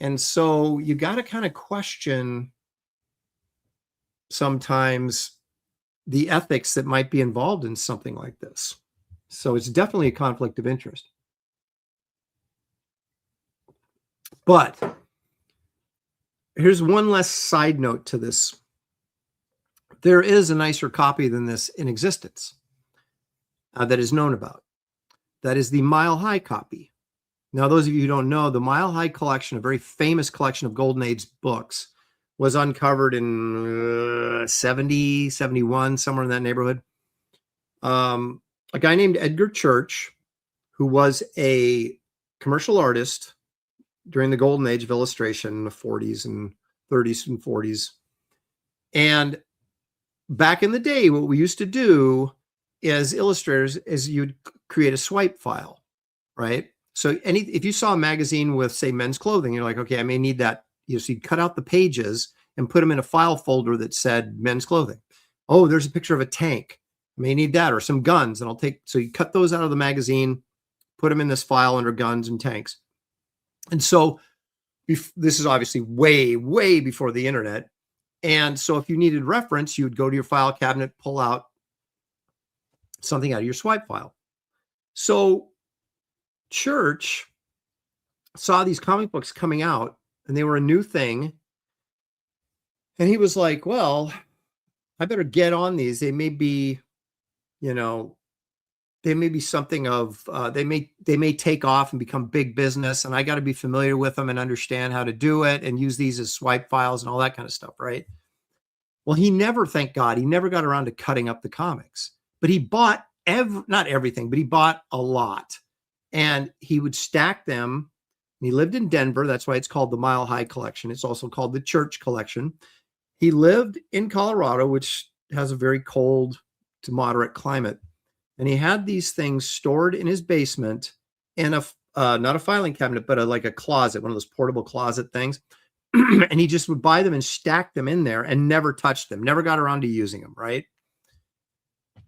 [SPEAKER 2] And so you got to kind of question sometimes the ethics that might be involved in something like this. So it's definitely a conflict of interest. But here's one less side note to this. There is a nicer copy than this in existence that is known about. That is the Mile High copy. Now, those of you who don't know, the Mile High collection, a very famous collection of Golden Age books, was uncovered in 70, 71, somewhere in that neighborhood. A guy named Edgar Church, who was a commercial artist during the Golden Age of illustration in the 40s and 30s and 40s. And back in the day, what we used to do as illustrators is you'd create a swipe file, right? So if you saw a magazine with, say, men's clothing, you're like, okay, I may need that. So you'd cut out the pages and put them in a file folder that said men's clothing. Oh, there's a picture of a tank. I may need that, or some guns. And so you cut those out of the magazine, put them in this file under guns and tanks. And so this is obviously way, way before the internet. And so if you needed reference, you would go to your file cabinet, pull out something out of your swipe file. So Church saw these comic books coming out and they were a new thing. And he was like, well, I better get on these. They may be, they may be something of, they may take off and become big business. And I got to be familiar with them and understand how to do it and use these as swipe files and all that kind of stuff. Right. Well, thank God, he never got around to cutting up the comics, but he bought not everything, but he bought a lot. And he would stack them. He lived in Denver. That's why it's called the Mile High Collection. It's also called the Church Collection. He lived in Colorado, which has a very cold to moderate climate. And he had these things stored in his basement in not a filing cabinet, but like a closet, one of those portable closet things. And he just would buy them and stack them in there and never touched them, never got around to using them, right?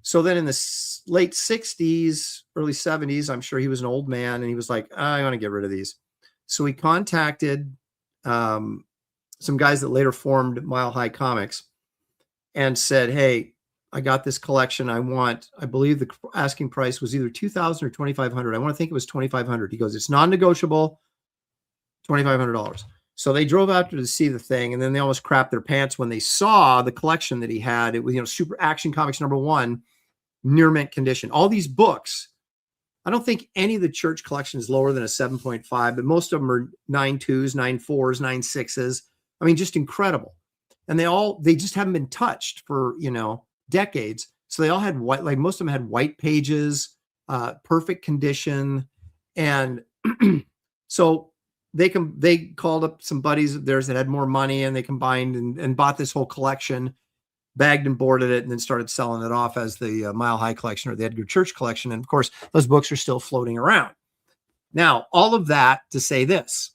[SPEAKER 2] So then in the late 60s, early 70s, I'm sure he was an old man and he was like, I want to get rid of these. So he contacted some guys that later formed Mile High Comics and said, hey, I got this collection. I believe the asking price was either $2,000 or $2,500. I want to think it was $2,500. He goes, it's non-negotiable, $2,500. So they drove out to see the thing, and then they almost crapped their pants when they saw the collection that he had. It was, Super Action Comics #1, near mint condition. All these books, I don't think any of the Church collection is lower than a 7.5, but most of them are 9.2s, 9.4s, 9.6s. I mean, just incredible. And they just haven't been touched for, decades. So they all had white, like most of them had white pages, perfect condition. And so they called up some buddies of theirs that had more money, and they combined and bought this whole collection, bagged and boarded it, and then started selling it off as the Mile High Collection or the Edgar Church Collection. And of course, those books are still floating around. Now, all of that to say this.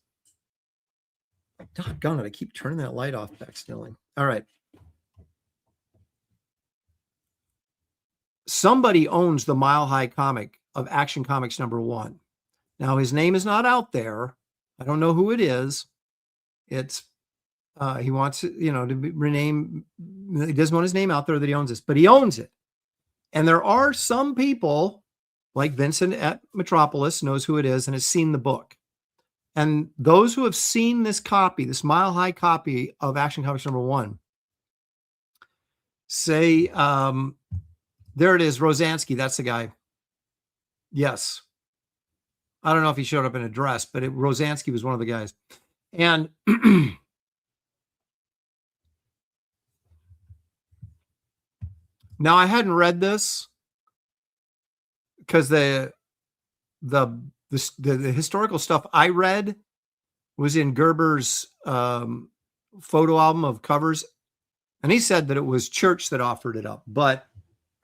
[SPEAKER 2] Doggone it, I keep turning that light off accidentally. All right. Somebody owns the Mile High comic of Action Comics #1. Now, his name is not out there. I don't know who it is. It's he wants to rename. He doesn't want his name out there that he owns this, but he owns it. And there are some people like Vincent at Metropolis knows who it is and has seen the book. And those who have seen this copy, this Mile High copy of Action Comics #1, say, there it is, Rosansky. That's the guy. Yes. I don't know if he showed up in a dress, but Rosansky was one of the guys. And now I hadn't read this because the historical stuff I read was in Gerber's photo album of covers. And he said that it was Church that offered it up, but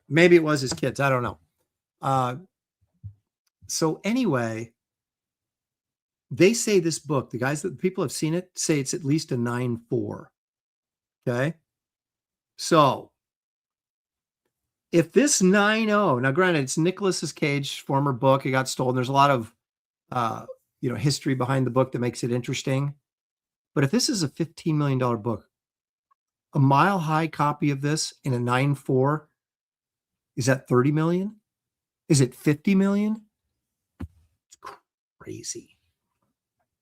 [SPEAKER 2] maybe it was his kids. I don't know. So anyway, they say this book, the people have seen it, say it's at least a 9.4. Okay. So if this 9.0, now granted, it's Nicolas Cage's former book, it got stolen. There's a lot of, history behind the book that makes it interesting. But if this is a $15 million book, a Mile High copy of this in a 9.4, is that 30 million? Is it 50 million? It's crazy.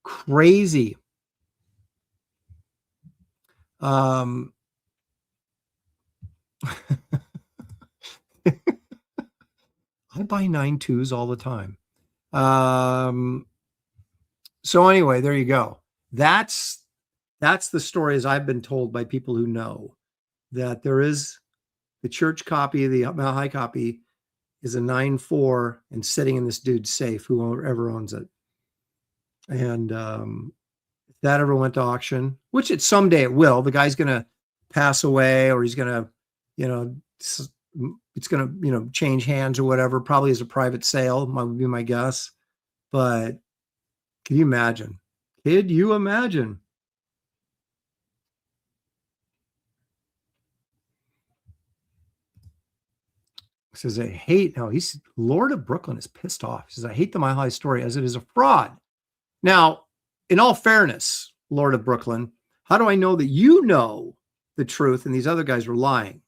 [SPEAKER 2] Crazy. I buy 9.2s all the time. So anyway, there you go. That's the story as I've been told by people who know that there is the Church copy, the Mile High copy is a 9.4 and sitting in this dude's safe, whoever owns it. And if that ever went to auction, which someday it will, the guy's going to pass away or he's going to you know, it's going to, you know, change hands or whatever, probably as a private sale, would be my guess. But can you imagine? Could you imagine? He says, I hate, no, he's Lord of Brooklyn is pissed off. He says, I hate the Mile High Story as it is a fraud. Now, in all fairness, Lord of Brooklyn, how do I know that you know the truth and these other guys were lying?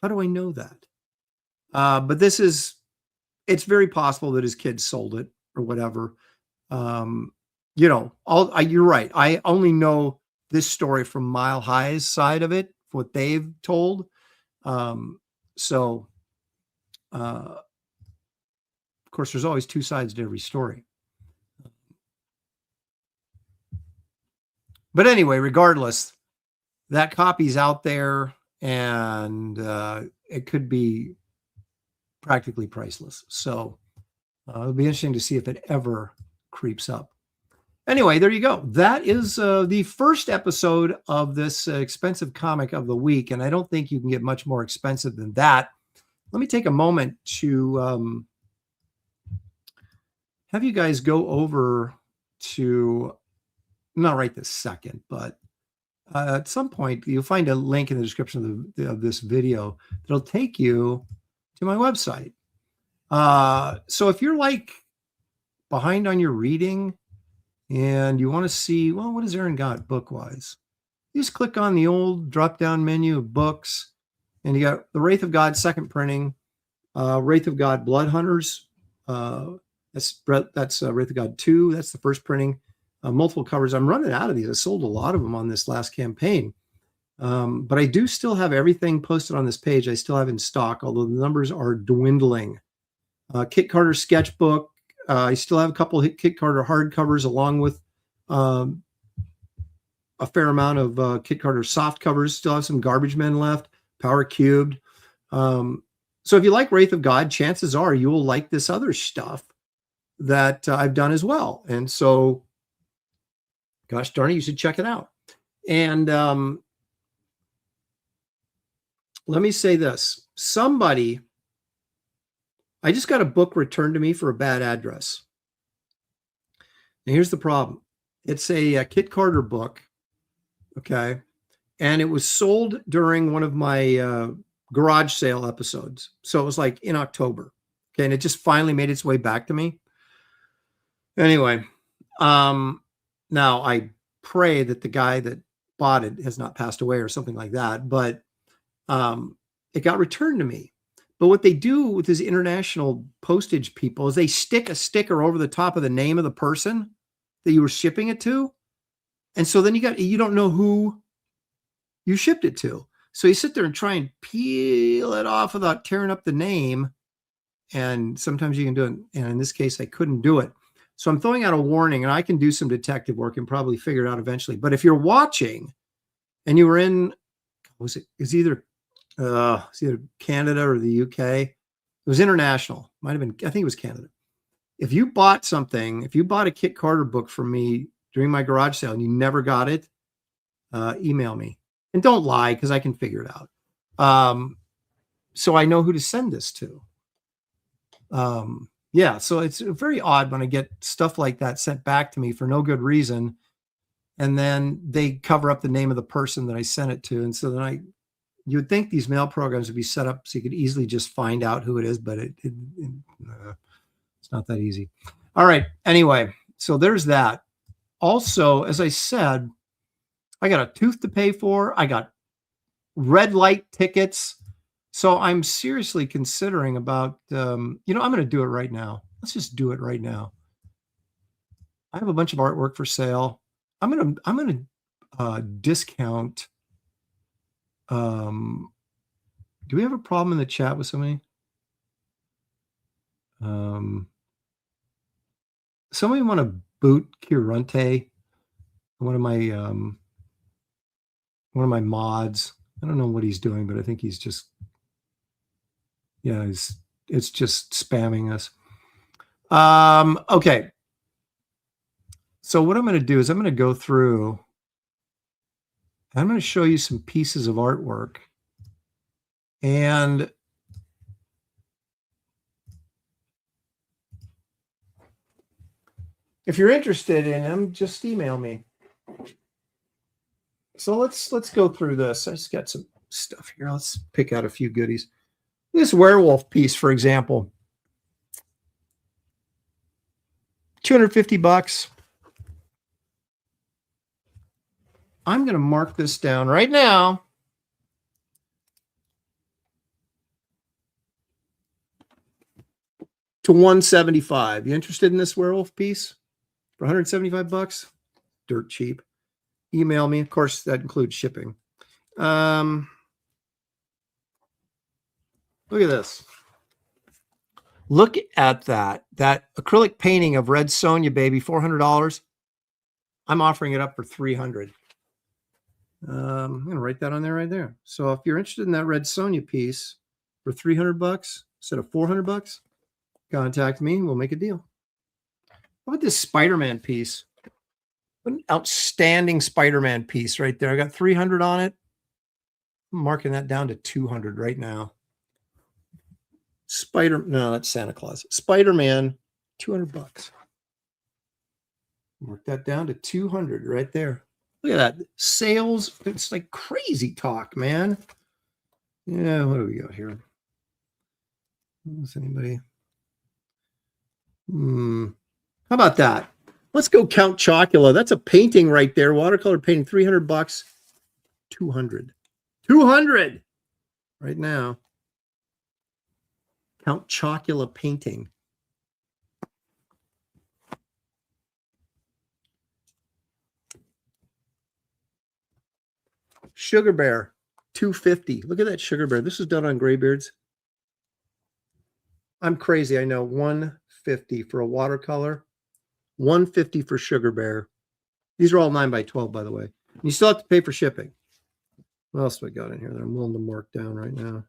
[SPEAKER 2] How do I know that? But it's very possible that his kids sold it or whatever. You know, you're right. I only know this story from Mile High's side of it, what they've told. Of course, there's always two sides to every story. But anyway, regardless, that copy's out there, and it could be practically priceless. So it'll be interesting to see if it ever creeps up. Anyway, there you go. That is the first episode of this expensive comic of the week, and I don't think you can get much more expensive than that. Let me take a moment to have you guys go over to, not right this second, but at some point you'll find a link in the description of this video that'll take you to my website. So if you're like behind on your reading and you want to see, well, what has Aaron got book-wise? You just click on the old drop-down menu of books, and you got the Wraith of God second printing, Wraith of God Blood Hunters. That's Wraith of God 2. That's the first printing. Multiple covers. I'm running out of these. I sold a lot of them on this last campaign. But I do still have everything posted on this page. I still have in stock, although the numbers are dwindling. Kit Carter sketchbook. I still have a couple of Kit Carter hardcovers along with a fair amount of Kit Carter soft covers. Still have some Garbage Men left. Power Cubed. So if you like Wraith of God, chances are you will like this other stuff that I've done as well. And so, gosh darn it, you should check it out. And let me say this. I just got a book returned to me for a bad address. And here's the problem. It's a Kit Carter book, okay? And it was sold during one of my garage sale episodes. So it was like in October, okay? And it just finally made its way back to me. Anyway, now I pray that the guy that bought it has not passed away or something like that, but it got returned to me. But what they do with these international postage people is they stick a sticker over the top of the name of the person that you were shipping it to. And so then you don't know who you shipped it to. So you sit there and try and peel it off without tearing up the name. And sometimes you can do it. And in this case, I couldn't do it. So I'm throwing out a warning, and I can do some detective work and probably figure it out eventually. But if you're watching and you were in, it's either Canada or the UK. It was international. Might have been, I think it was Canada. If you bought a Kit Carter book from me during my garage sale and you never got it, email me. And don't lie, because I can figure it out. So I know who to send this to. Yeah, so it's very odd when I get stuff like that sent back to me for no good reason. And then they cover up the name of the person that I sent it to. And so then you would think these mail programs would be set up so you could easily just find out who it is, but it's not that easy. All right. Anyway, so there's that. Also, as I said, I got a tooth to pay for. I got red light tickets. So I'm seriously considering about, I'm going to do it right now. Let's just do it right now. I have a bunch of artwork for sale. I'm going to discount. Do we have a problem in the chat with somebody? Somebody want to boot Kirante, one of my mods. I don't know what he's doing, but I think he's just, it's just spamming us. Okay. So what I'm going to do is I'm going to go through, I'm going to show you some pieces of artwork And if you're interested in them, just email me. So let's go through this. I just got some stuff here. Let's pick out a few goodies. This werewolf piece, for example, $250. I'm going to mark this down right now. To $175. You interested in this werewolf piece for $175? Dirt cheap. Email me. Of course, that includes shipping. Look at this. Look at that. That acrylic painting of Red Sonja, baby, $400. I'm offering it up for $300. I'm going to write that on there right there. So if you're interested in that Red Sonja piece for $300 instead of $400, contact me. We'll make a deal. How about this Spider-Man piece? What an outstanding Spider-Man piece right there. I got $300 on it. I'm marking that down to $200 right now. No, that's Santa Claus. Spider-Man, $200. Mark that down to $200 right there. Look at that. Sales, it's like crazy talk, man. Yeah, what do we got here? Is anybody? How about that? Let's go Count Chocula. That's a painting right there. Watercolor painting, $300. 200. 200 right now. Count Chocula painting. Sugar Bear, $250. Look at that Sugar Bear. This is done on Graybeards. I'm crazy. I know. $150 for a watercolor. $150 for Sugar Bear. These are all 9x12, by the way. And you still have to pay for shipping. What else do I got in here that I'm willing to mark down right now?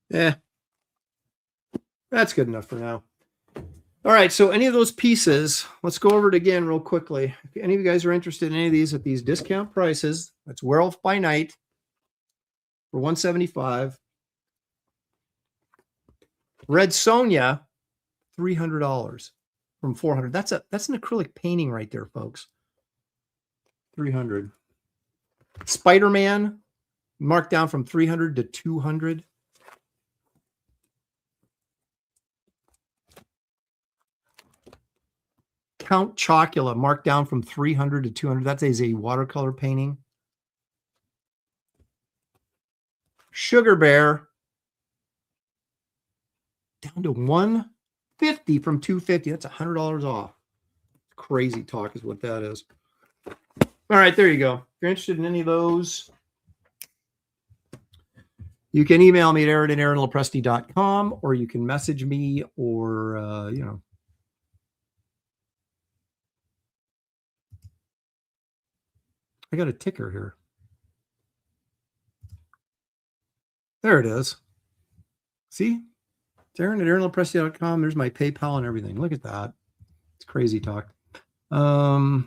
[SPEAKER 2] Yeah, that's good enough for now. All right, so any of those pieces, let's go over it again real quickly. If any of you guys are interested in any of these at these discount prices, that's Werewolf by Night for $175. Red Sonja, $300 from $400. That's an acrylic painting right there, folks. $300. Spider-Man, marked down from $300 to $200. Count Chocula, marked down from $300 to $200. That is a watercolor painting. Sugar Bear, down to $150 from $250. That's $100 off. Crazy talk is what that is. All right, there you go. If you're interested in any of those, you can email me at aaron@aaronlopresti.com, or you can message me, or, I got a ticker here. There it is. See? It's aaron@aaronlopresti.com. There's my PayPal and everything. Look at that. It's crazy talk. Count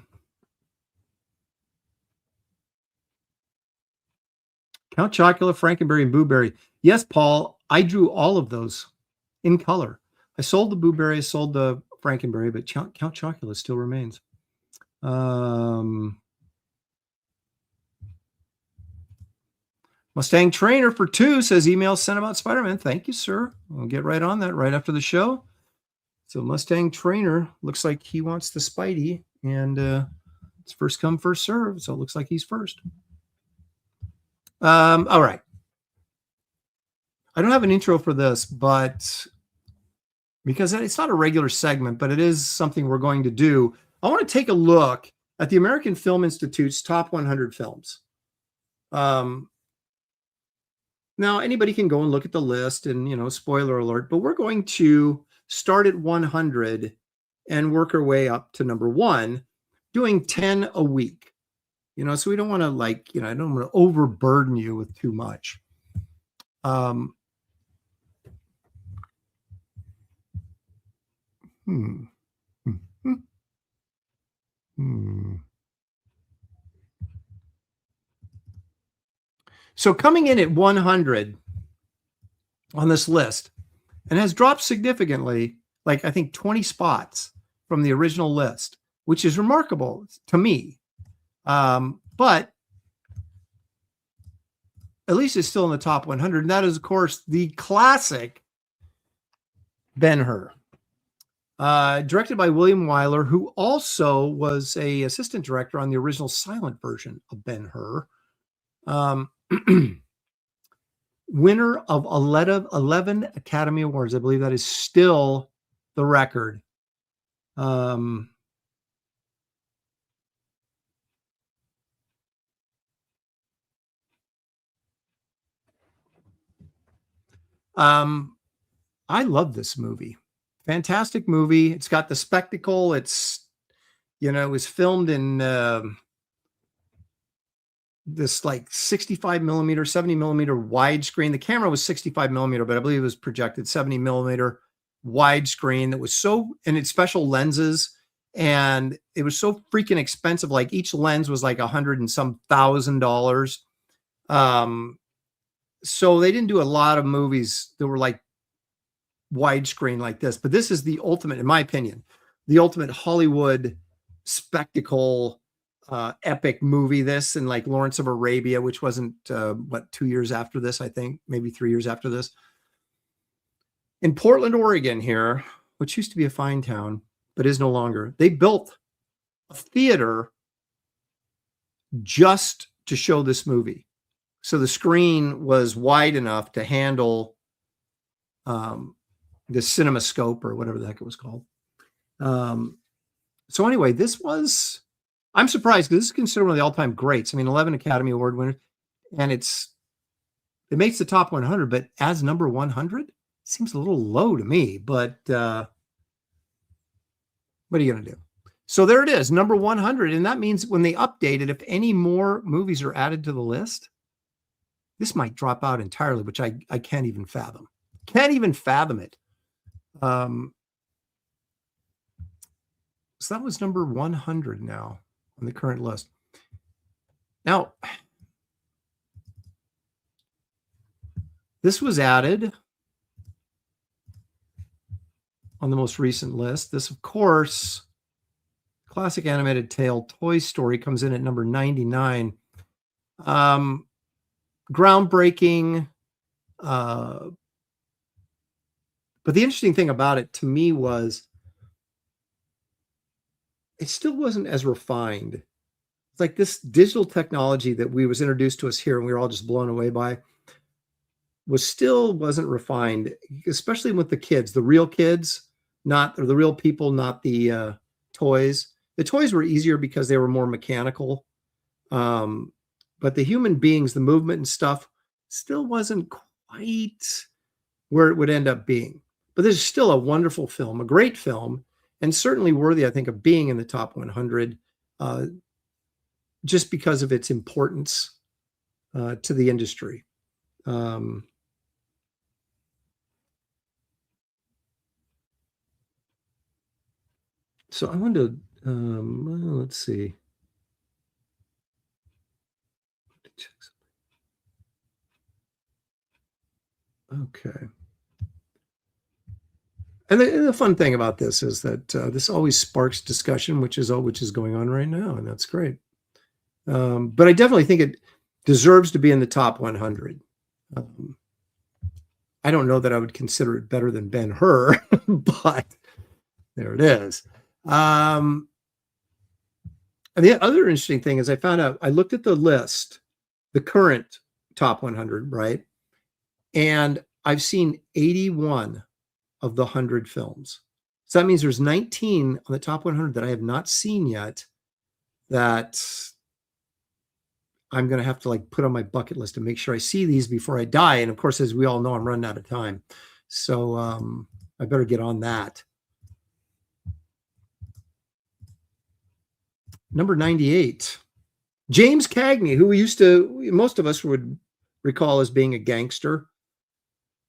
[SPEAKER 2] Chocula, Frankenberry, and Blueberry. Yes, Paul, I drew all of those in color. I sold the Blueberry, I sold the Frankenberry, but Count Chocula still remains. Mustang Trainer for $2 says email sent about Spider-Man. Thank you, sir. I'll get right on that right after the show. So Mustang Trainer looks like he wants the Spidey, and it's first come, first serve. So it looks like he's first. All right. I don't have an intro for this, but because it's not a regular segment, but it is something we're going to do. I want to take a look at the American Film Institute's top 100 films. Now, anybody can go and look at the list and, spoiler alert, but we're going to start at 100 and work our way up to number 1, doing 10 a week. So we don't want to I don't want to overburden you with too much. Hmm. Hmm. Hmm. So coming in at 100 on this list, and has dropped significantly, like I think 20 spots from the original list, which is remarkable to me. But at least it's still in the top 100. And that is, of course, the classic Ben-Hur, directed by William Wyler, who also was a assistant director on the original silent version of Ben-Hur. Winner of 11 Academy Awards. I believe that is still the record. I love this movie. Fantastic movie. It's got the spectacle. It's, it was filmed in this like 65 millimeter, 70 millimeter widescreen. The camera was 65 millimeter, but I believe it was projected 70 millimeter widescreen that was and it's special lenses. And it was so freaking expensive. Like each lens was like $100 and some $1,000. So they didn't do a lot of movies that were like widescreen like this, but this is the ultimate, in my opinion, the ultimate Hollywood spectacle, epic movie. This and like Lawrence of Arabia, which wasn't 2 years after this, I think, maybe 3 years after this. In Portland, Oregon here, which used to be a fine town, but is no longer, they built a theater just to show this movie. So the screen was wide enough to handle the CinemaScope or whatever the heck it was called. So anyway, I'm surprised because this is considered one of the all-time greats. I mean, 11 Academy Award winners, and it makes the top 100, but as number 100 seems a little low to me, but what are you going to do? So there it is, number 100. And that means when they update it, if any more movies are added to the list, this might drop out entirely, which I can't even fathom. Can't even fathom it. So that was number 100 now on the current list. Now, this was added on the most recent list. This, of course, classic animated tale Toy Story comes in at number 99. Groundbreaking. But the interesting thing about it to me was it still wasn't as refined. It's like this digital technology that was introduced to us here and we were all just blown away by wasn't refined, especially with the kids, the real kids, or the real people, not the toys. The toys were easier because they were more mechanical. But the human beings, the movement and stuff still wasn't quite where it would end up being. But this is still a wonderful film, a great film, and certainly worthy, I think, of being in the top 100 just because of its importance to the industry. So I wanted to, let's see. Okay. And the fun thing about this is that this always sparks discussion, which is going on right now, and that's great. But I definitely think it deserves to be in the top 100. I don't know that I would consider it better than Ben-Hur, but there it is. And the other interesting thing is I looked at the list, the current top 100, right? And I've seen 81 of the 100 films. So that means there's 19 on the top 100 that I have not seen yet that I'm going to have to like put on my bucket list to make sure I see these before I die. And of course, as we all know, I'm running out of time. So I better get on that. Number 98, James Cagney, who most of us would recall as being a gangster.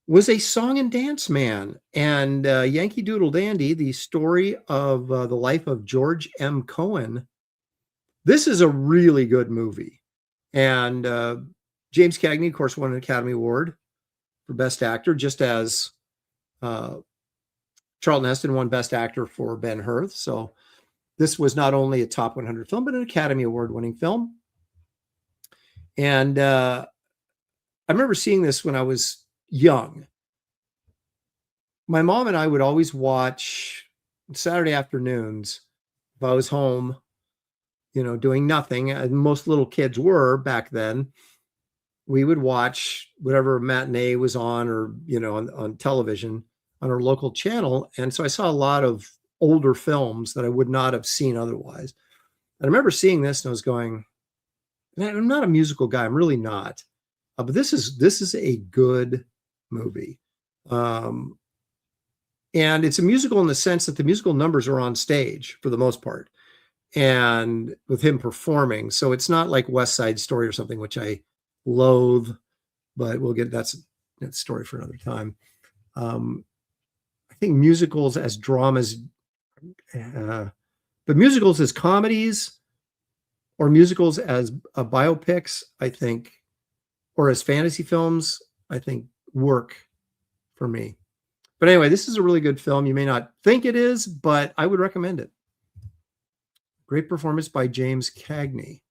[SPEAKER 2] was a song and dance man. And Yankee Doodle Dandy, the story of the life of George M. Cohen. This is a really good movie. And James Cagney, of course, won an Academy Award for Best Actor, just as Charlton Heston won Best Actor for Ben-Hur. So this was not only a top 100 film, but an Academy Award winning film. And I remember seeing this when I was young. My mom and I would always watch Saturday afternoons if I was home, doing nothing. And most little kids were back then. We would watch whatever matinee was on, or, on television on our local channel. And so I saw a lot of older films that I would not have seen otherwise. And I remember seeing this and I was going, I'm not a musical guy. I'm really not. But this is a good movie. And it's a musical in the sense that the musical numbers are on stage for the most part, and with him performing. So it's not like West Side Story or something, which I loathe, but that's a story for another time. I think musicals as dramas, but musicals as comedies or musicals as biopics, I think, or as fantasy films, I think work for me. But anyway, this is a really good film. You may not think it is, but I would recommend it. Great performance by James Cagney.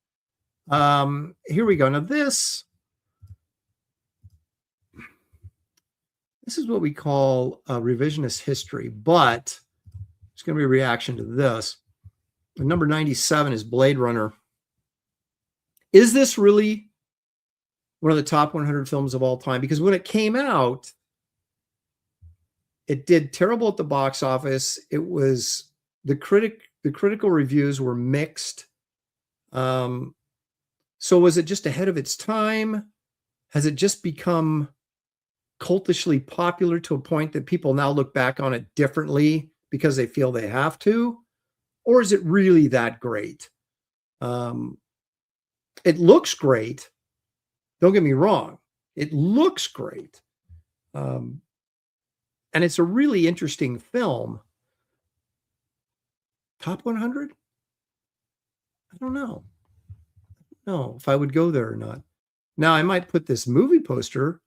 [SPEAKER 2] Here we go. Now this is what we call revisionist history, but it's going to be a reaction to this. Number 97 is Blade Runner. Is this really one of the top 100 films of all time? Because when it came out, it did terrible at the box office. It was the critical reviews were mixed. So was it just ahead of its time? Has it just become cultishly popular to a point that people now look back on it differently because they feel they have to? Or is it really that great? It looks great. Don't get me wrong. It looks great. And it's a really interesting film. Top 100? I don't know. If I would go there or not. Now, I might put this movie poster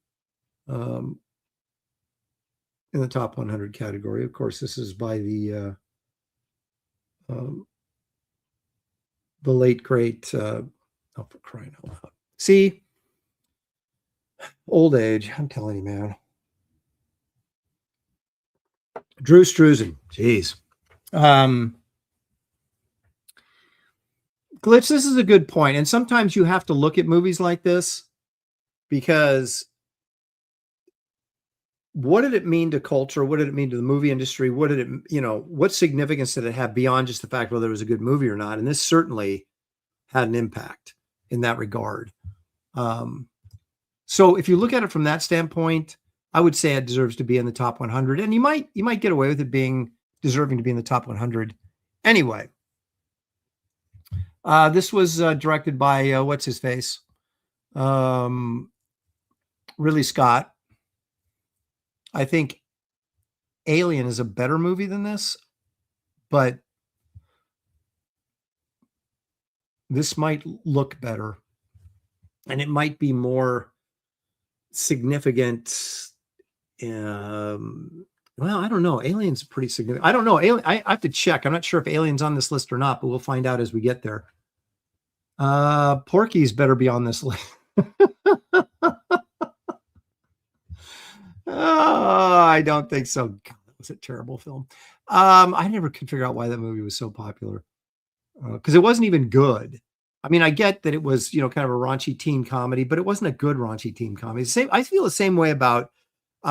[SPEAKER 2] in the top 100 category. Of course, this is by the late, great, for crying out loud. See? Old age. I'm telling you, man. Drew Struzan. Jeez. Glitch, this is a good point. And sometimes you have to look at movies like this because what did it mean to culture? What did it mean to the movie industry? What did it, what significance did it have beyond just the fact whether it was a good movie or not? And this certainly had an impact in that regard. So if you look at it from that standpoint, I would say it deserves to be in the top 100. And you might get away with it being deserving to be in the top 100 anyway. This was directed by what's his face, Ridley Scott. I think Alien is a better movie than this, but this might look better, and it might be more significant. Well, I don't know. Alien's pretty significant. I don't know. I have to check. I'm not sure if Alien's on this list or not, but we'll find out as we get there. Porky's better be on this list. I don't think so. God, that was a terrible film. I never could figure out why that movie was so popular. Because it wasn't even good. I mean, I get that it was, kind of a raunchy teen comedy, but it wasn't a good raunchy teen comedy. I feel the same way about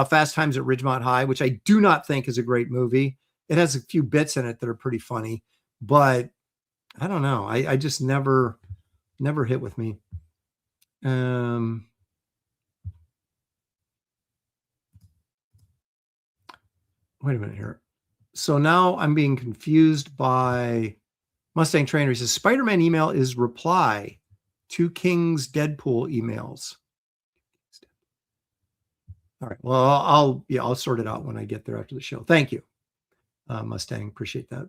[SPEAKER 2] Fast Times at Ridgemont High, which I do not think is a great movie. It has a few bits in it that are pretty funny, but I don't know. I just never hit with me. Wait a minute here. So now I'm being confused by Mustang Trainer. He says, Spider-Man email is reply to King's Deadpool emails. All right. Well, I'll sort it out when I get there after the show. Thank you, Mustang. Appreciate that.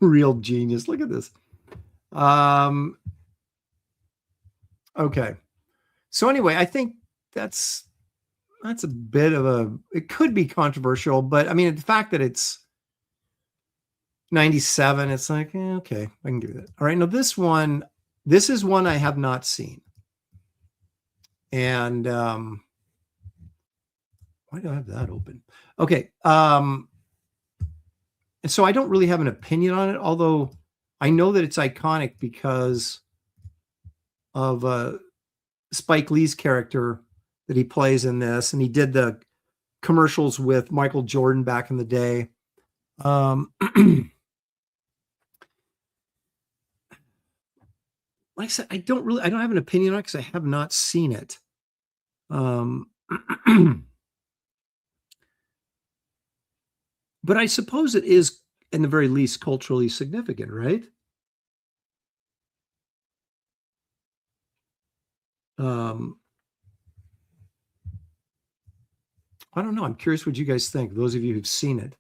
[SPEAKER 2] Real genius. Look at this. Okay. So anyway, I think that's a bit of it could be controversial, but I mean, the fact that it's 97, it's like, okay, I can do that. All right. Now this is one I have not seen. And why do I have that open? Okay. And so I don't really have an opinion on it, although I know that it's iconic because of Spike Lee's character that he plays in this, and he did the commercials with Michael Jordan back in the day. Like I said, I don't have an opinion on it because I have not seen it. But I suppose it is, in the very least, culturally significant, right? I don't know. I'm curious what you guys think, those of you who've seen it.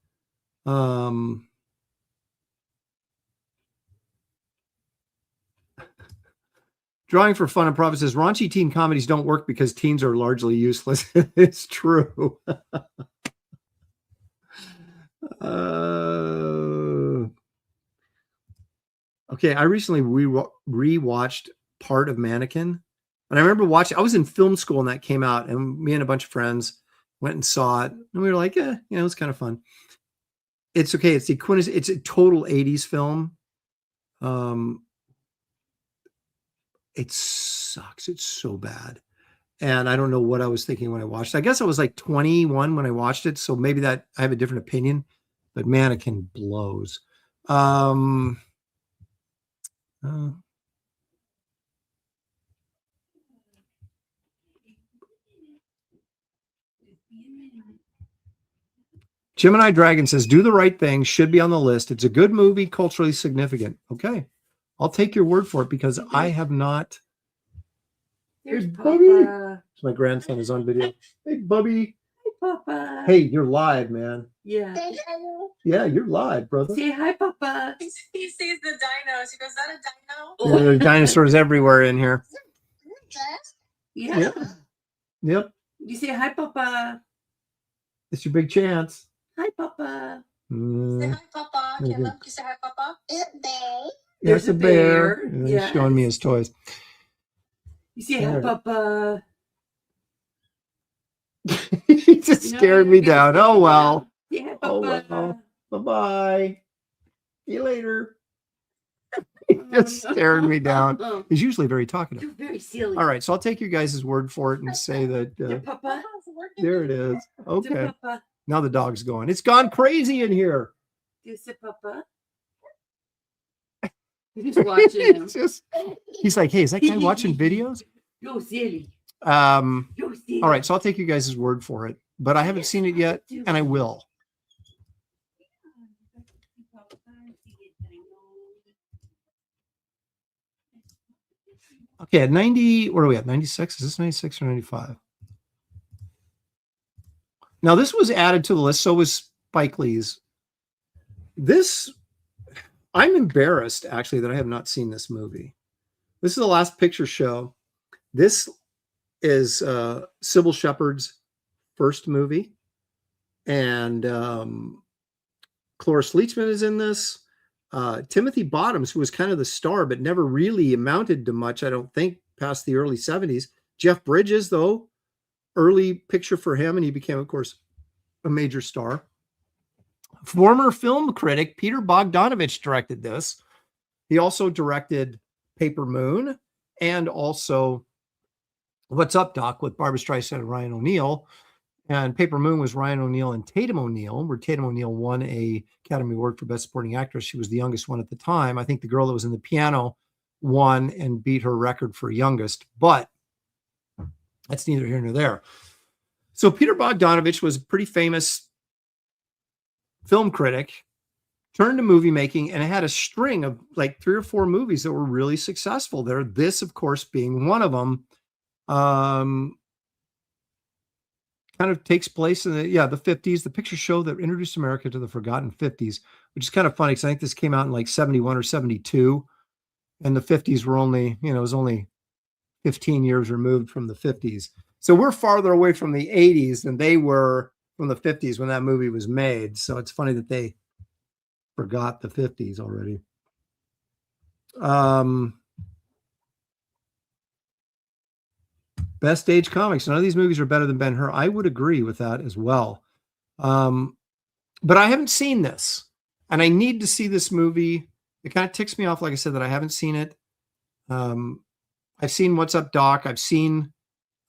[SPEAKER 2] Drawing for Fun and Profit says, raunchy teen comedies don't work because teens are largely useless. It's true. Okay, I recently rewatched part of Mannequin. And I remember watching, I was in film school when that came out, and me and a bunch of friends went and saw it. And we were like, it was kind of fun. It's okay. It's it's a total 80s film. It sucks. It's so bad. And I don't know what I was thinking when I watched it. I guess I was like 21 when I watched it. So maybe that I have a different opinion, but Mannequin blows. Gemini Dragon says, do the right thing, should be on the list. It's a good movie, culturally significant. Okay. I'll take your word for it because I have not.
[SPEAKER 4] There's
[SPEAKER 2] Hey,
[SPEAKER 4] Papa.
[SPEAKER 2] Bubby. My grandson is on video. Hey, Bubby.
[SPEAKER 4] Hi, Papa.
[SPEAKER 2] Hey, you're live, man.
[SPEAKER 4] Yeah.
[SPEAKER 2] Yeah, you're live, brother.
[SPEAKER 4] Say hi, Papa.
[SPEAKER 5] He sees the dinos. He goes, is that a dino?
[SPEAKER 2] Yeah, there are dinosaurs everywhere in here.
[SPEAKER 4] Yeah.
[SPEAKER 2] Yep.
[SPEAKER 4] You say hi, Papa.
[SPEAKER 2] It's your big chance.
[SPEAKER 4] Hi, Papa.
[SPEAKER 5] Say hi, Papa.
[SPEAKER 2] Very
[SPEAKER 5] Can
[SPEAKER 2] good.
[SPEAKER 5] you say hi, Papa?
[SPEAKER 2] There's a bear.
[SPEAKER 4] bear.
[SPEAKER 2] He's showing me his toys.
[SPEAKER 4] You say hi,
[SPEAKER 2] There.
[SPEAKER 4] Papa.
[SPEAKER 2] He just scared me down. Oh, well.
[SPEAKER 4] Say hi, Papa.
[SPEAKER 2] Oh, well. Bye-bye. See you later. He just stared me down. He's usually very talkative.
[SPEAKER 4] You're very silly.
[SPEAKER 2] All right, so I'll take you guys' word for it and say that
[SPEAKER 4] Papa.
[SPEAKER 2] there it is. Okay.
[SPEAKER 4] Papa.
[SPEAKER 2] Now the dog's going. It's gone crazy in here.
[SPEAKER 4] Do you say Papa? He's watching him.
[SPEAKER 2] He's like, hey, is that guy watching videos?
[SPEAKER 4] You're silly.
[SPEAKER 2] All
[SPEAKER 4] You're silly.
[SPEAKER 2] right, so I'll take you guys' word for it, but I haven't seen it yet, and I will. Okay, at 90, where are we at? 96? Is this 96 or 95? Now, this was added to the list, so was Spike Lee's. This, I'm embarrassed, actually, that I have not seen this movie. This is the Last Picture Show. This is Sybil Shepherd's first movie. And Cloris Leachman is in this. Timothy Bottoms, who was kind of the star, but never really amounted to much, I don't think, past the early 70s. Jeff Bridges, though, early picture for him, and he became, of course, a major star. Former film critic Peter Bogdanovich directed this. He also directed Paper Moon and also What's Up, Doc, with Barbra Streisand and Ryan O'Neal. And Paper Moon was Ryan O'Neal and Tatum O'Neal, where Tatum O'Neal won a Academy Award for Best Supporting Actress. She was the youngest one at the time. I think the girl that was in the piano won and beat her record for youngest, but that's neither here nor there. So Peter Bogdanovich was a pretty famous film critic, turned to movie making, and it had a string of like 3 or 4 movies that were really successful there. This, of course, being one of them. Kind of takes place in the 50s. The pictures show that introduced America to the forgotten 50s, which is kind of funny because I think this came out in like 71 or 72, and the 50s were only, it was only 15 years removed from the 50s. So we're farther away from the 80s than they were from the 50s when that movie was made. So it's funny that they forgot the 50s already. Best age comics. None of these movies are better than Ben-Hur. I would agree with that as well. But I haven't seen this, and I need to see this movie. It kind of ticks me off, like I said, that I haven't seen it. I've seen What's Up, Doc. I've seen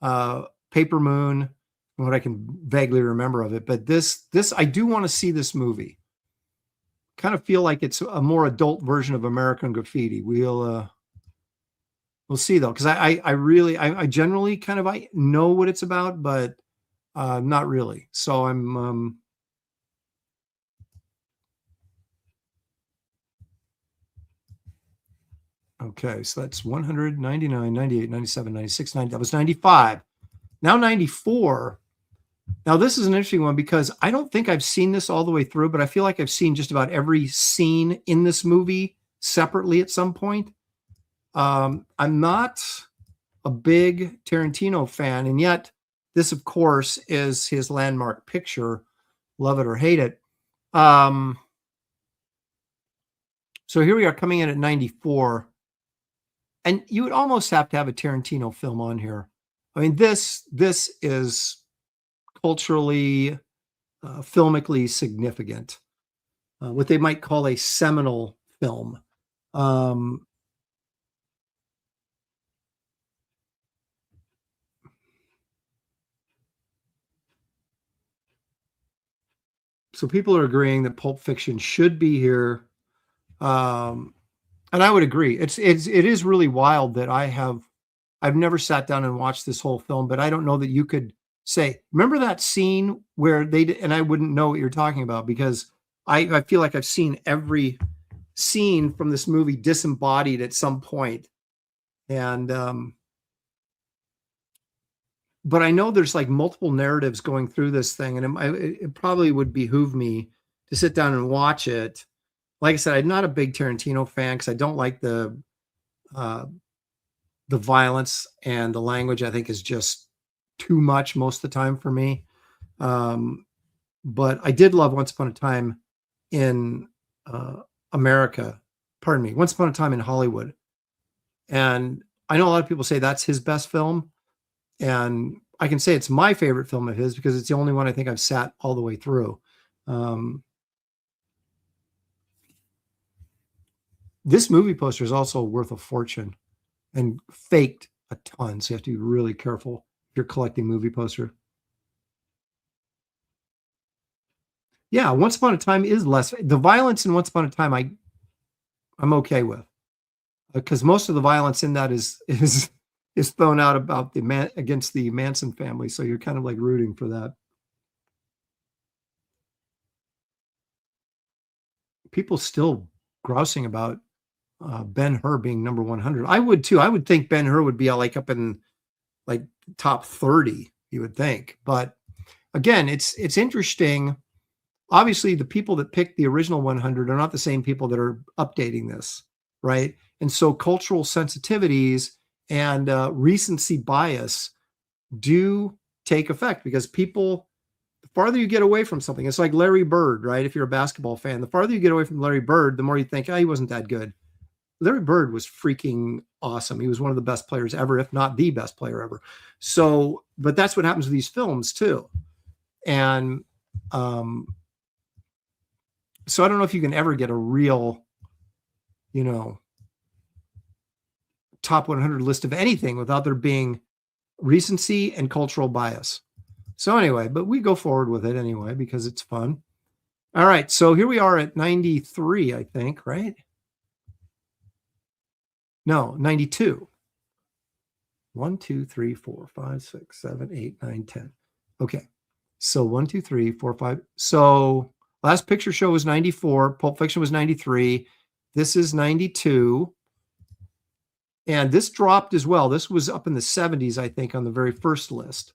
[SPEAKER 2] Paper Moon, what I can vaguely remember of it. But this I do want to see this movie. Kind of feel like it's a more adult version of American Graffiti. We'll see though, because I generally kind of I know what it's about, but not really. So I'm okay. So that's 100, 99, 98, 97, 96, 90. That was 95. Now 94. Now this is an interesting one because I don't think I've seen this all the way through, but I feel like I've seen just about every scene in this movie separately at some point. I'm not a big Tarantino fan, and yet this, of course, is his landmark picture, love it or hate it. So here we are coming in at 94, and you would almost have to have a Tarantino film on here. I mean, this is culturally, filmically significant, what they might call a seminal film. So people are agreeing that Pulp Fiction should be here. And I would agree. It is really wild that I've never sat down and watched this whole film, but I don't know that you could say, remember that scene where they did, and I wouldn't know what you're talking about because I feel like I've seen every scene from this movie disembodied at some point. And, but I know there's like multiple narratives going through this thing, and it probably would behoove me to sit down and watch it. Like I said, I'm not a big Tarantino fan because I don't like the violence, and the language I think is just too much most of the time for me. But I did love Once Upon a Time in America. Pardon me, Once Upon a Time in Hollywood. And I know a lot of people say that's his best film. And I can say it's my favorite film of his because it's the only one I think I've sat all the way through. This movie poster is also worth a fortune and faked a ton. So you have to be really careful if you're collecting movie poster. Yeah, Once Upon a Time is less. The violence in Once Upon a Time, I'm okay with, because most of the violence in that is thrown out about against the Manson family. So you're kind of like rooting for that. People still grousing about Ben-Hur being number 100. I would too. I would think Ben-Hur would be like up in like top 30, you would think. But again, it's interesting. Obviously, the people that picked the original 100 are not the same people that are updating this, right? And so cultural sensitivities and recency bias do take effect, because people, the farther you get away from something, it's like Larry Bird, right? If you're a basketball fan, the farther you get away from Larry Bird, the more you think, oh, he wasn't that good. Larry Bird was freaking awesome. He was one of the best players ever, if not the best player ever. So, but that's what happens with these films too. And so I don't know if you can ever get a real, top 100 list of anything without there being recency and cultural bias. So anyway, but we go forward with it anyway because it's fun. All right, so here we are at 93, I think, right? No, 92. 1, 2, 3, 4, 5, 6, 7, 8, 9, 10. Okay, so 1, 2, 3, 4, 5. So Last Picture Show was 94. Pulp Fiction was 93. This is 92. And this dropped as well. This was up in the 70s, I think, on the very first list.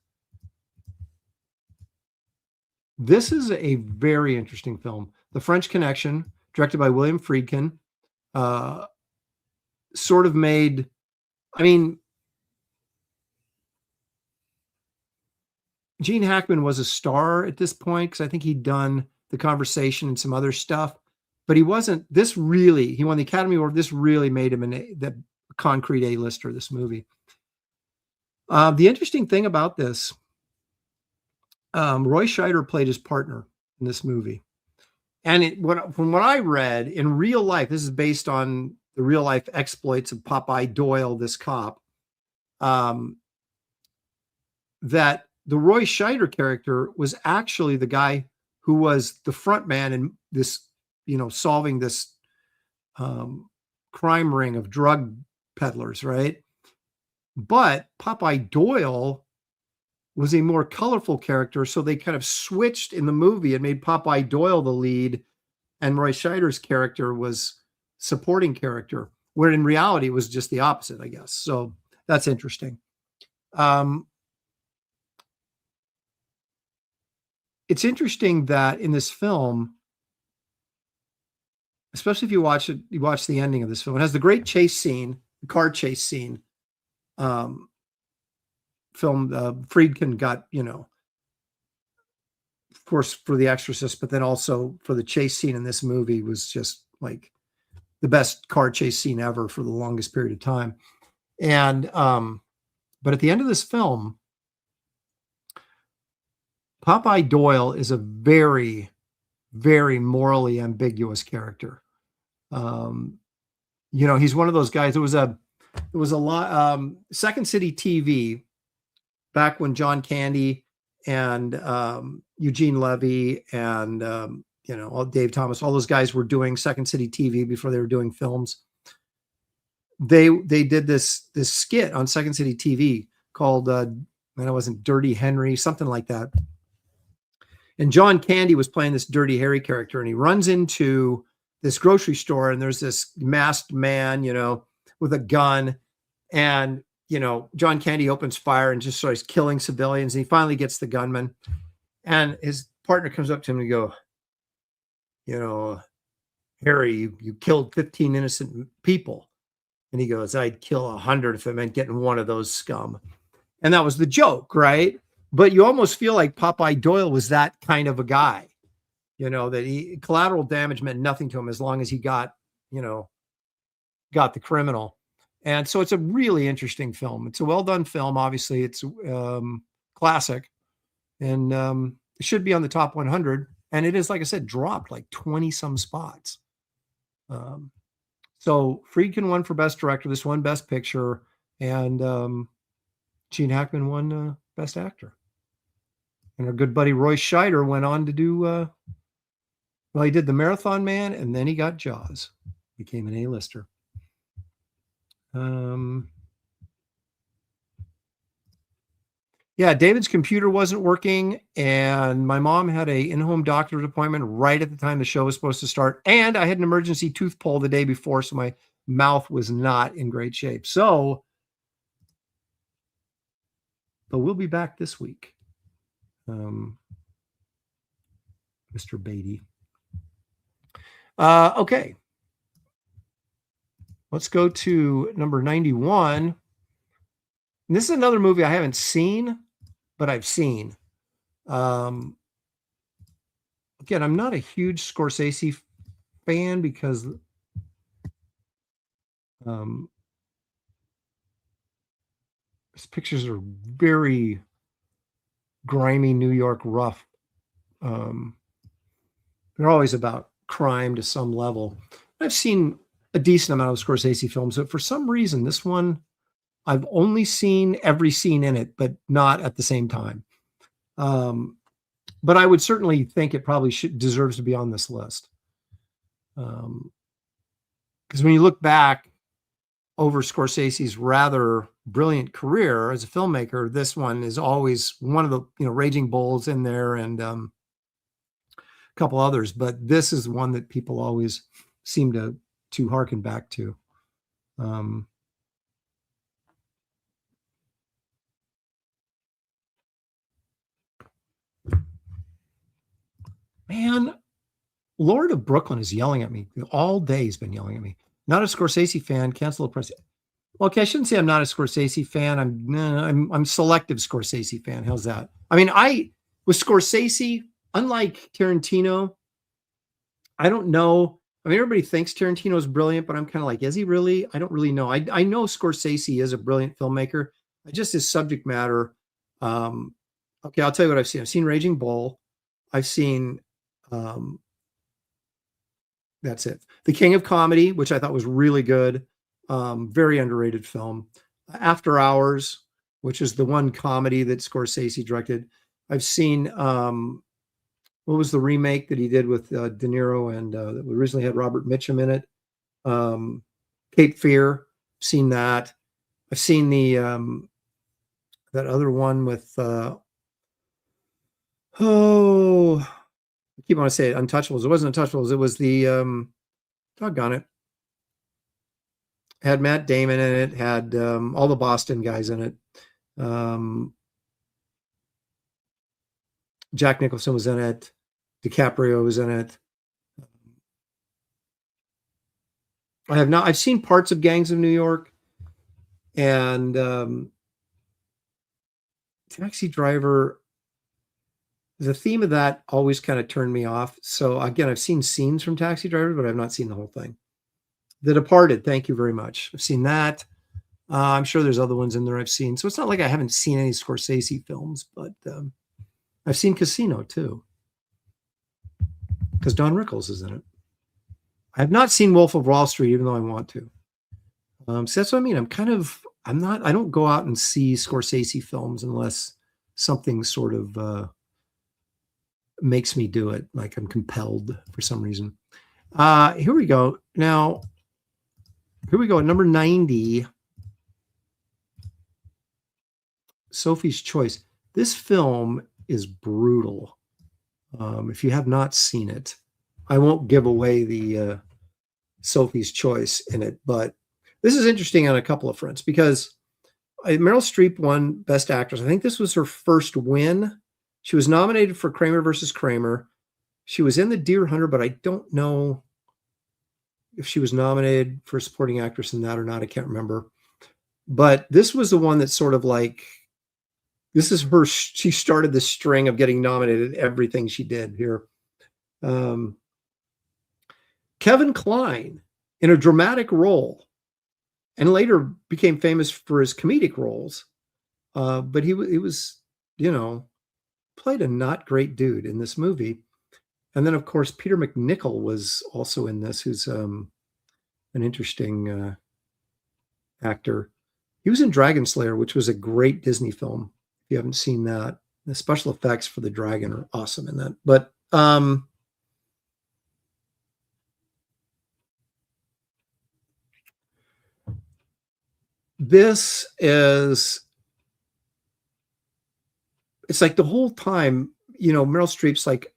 [SPEAKER 2] This is a very interesting film. The French Connection, directed by William Friedkin, sort of made, I mean, Gene Hackman was a star at this point because I think he'd done The Conversation and some other stuff, but he wasn't, he won the Academy Award. This really made him the concrete A-lister, this movie. The interesting thing about this, Roy Scheider played his partner in this movie. And from what I read, in real life, this is based on the real life exploits of Popeye Doyle, this cop, that the Roy Scheider character was actually the guy who was the front man in this, solving this crime ring of drug peddlers, right? But Popeye Doyle was a more colorful character, so they kind of switched in the movie and made Popeye Doyle the lead, and Roy Scheider's character was supporting character, where in reality it was just the opposite, I guess. So that's interesting. It's interesting that in this film, especially if you watch the ending of this film, it has the great chase scene, the car chase scene. Friedkin got, of course, for The Exorcist, but then also for the chase scene in this movie was just like the best car chase scene ever for the longest period of time. And, but at the end of this film, Popeye Doyle is a very, very morally ambiguous character. He's one of those guys. It was a lot, Second City TV, back when John Candy and Eugene Levy and Dave Thomas, all those guys were doing Second City TV before they were doing films. They did this skit on Second City TV called it wasn't Dirty Henry, something like that. And John Candy was playing this Dirty Harry character, and he runs into this grocery store, and there's this masked man, with a gun, and John Candy opens fire and just starts killing civilians. And he finally gets the gunman, and his partner comes up to him and go, Harry, you killed 15 innocent people. And he goes, I'd kill 100 if it meant getting one of those scum. And that was the joke, right? But you almost feel like Popeye Doyle was that kind of a guy, that collateral damage meant nothing to him as long as he got the criminal. And so it's a really interesting film. It's a well done film. Obviously, it's classic, and it should be on the top 100. And it is, like I said, dropped like 20 some spots. So Friedkin won for Best Director. This won Best Picture, and Gene Hackman won Best Actor. And our good buddy Roy Scheider went on to do. He did The Marathon Man, and then he got Jaws. Became an A-lister. David's computer wasn't working, and my mom had a in-home doctor's appointment right at the time the show was supposed to start, and I had an emergency tooth pull the day before, so my mouth was not in great shape. So, but we'll be back this week. Mr. Beatty. Okay. Let's go to number 91. And this is another movie I haven't seen, but I've seen. Again, I'm not a huge Scorsese fan because his pictures are very grimy New York rough. They're always about crime to some level. I've seen a decent amount of Scorsese films, but for some reason, this one, I've only seen every scene in it, but not at the same time. But I would certainly think it probably deserves to be on this list. Because when you look back over Scorsese's rather brilliant career as a filmmaker, this one is always one of the, Raging Bull's in there, and couple others, but this is one that people always seem to harken back to. Man, Lord of Brooklyn is yelling at me all day. He's been yelling at me. Not a Scorsese fan. Cancel the press. Okay, I shouldn't say I'm not a Scorsese fan. I'm selective Scorsese fan. How's that? I mean, with Scorsese, unlike Tarantino, I don't know. I mean, everybody thinks Tarantino is brilliant, but I'm kind of like, is he really? I don't really know. I know Scorsese is a brilliant filmmaker. Just his subject matter. Okay, I'll tell you what I've seen. I've seen Raging Bull. I've seen, that's it. The King of Comedy, which I thought was really good. Very underrated film. After Hours, which is the one comedy that Scorsese directed. I've seen, what was the remake that he did with De Niro and that originally had Robert Mitchum in it? Cape Fear. Seen that. I've seen the that other one with I keep wanting to say it, Untouchables. It wasn't Untouchables. It was the doggone it. Had Matt Damon in it. Had all the Boston guys in it. Jack Nicholson was in it. DiCaprio was in it. I've seen parts of Gangs of New York, and Taxi Driver. The theme of that always kind of turned me off. So again, I've seen scenes from Taxi Driver, but I've not seen the whole thing. The Departed, thank you very much. I've seen that. I'm sure there's other ones in there I've seen. So it's not like I haven't seen any Scorsese films, but I've seen Casino too, because Don Rickles is in it. I have not seen Wolf of Wall Street, even though I want to. So that's what I mean. I don't go out and see Scorsese films unless something sort of makes me do it, like I'm compelled for some reason. Here we go. Now, here we go at number 90. Sophie's Choice. This film is brutal. If you have not seen it, I won't give away the Sophie's Choice in it, but this is interesting on a couple of fronts because Meryl Streep won Best Actress. I think this was her first win. She was nominated for Kramer versus Kramer. She was in The Deer Hunter, but I don't know if she was nominated for supporting actress in that or not. I can't remember. But this was the one that sort of like, this is her, she started the string of getting nominated everything she did here. Kevin Kline in a dramatic role and later became famous for his comedic roles. But he was, played a not great dude in this movie. And then, of course, Peter McNichol was also in this, who's an interesting actor. He was in Dragon Slayer, which was a great Disney film. If you haven't seen that, the special effects for the dragon are awesome in that. But this is, it's like the whole time, Meryl Streep's like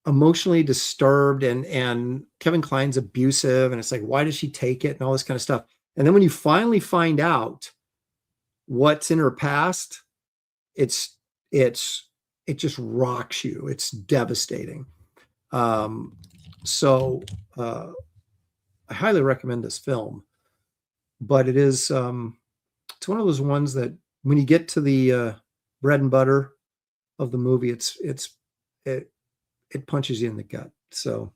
[SPEAKER 2] emotionally disturbed and Kevin Kline's abusive. And it's like, why does she take it and all this kind of stuff? And then when you finally find out what's in her past, it just rocks you. It's devastating. So I highly recommend this film, but it is, it's one of those ones that when you get to the bread and butter of the movie, it punches you in the gut. So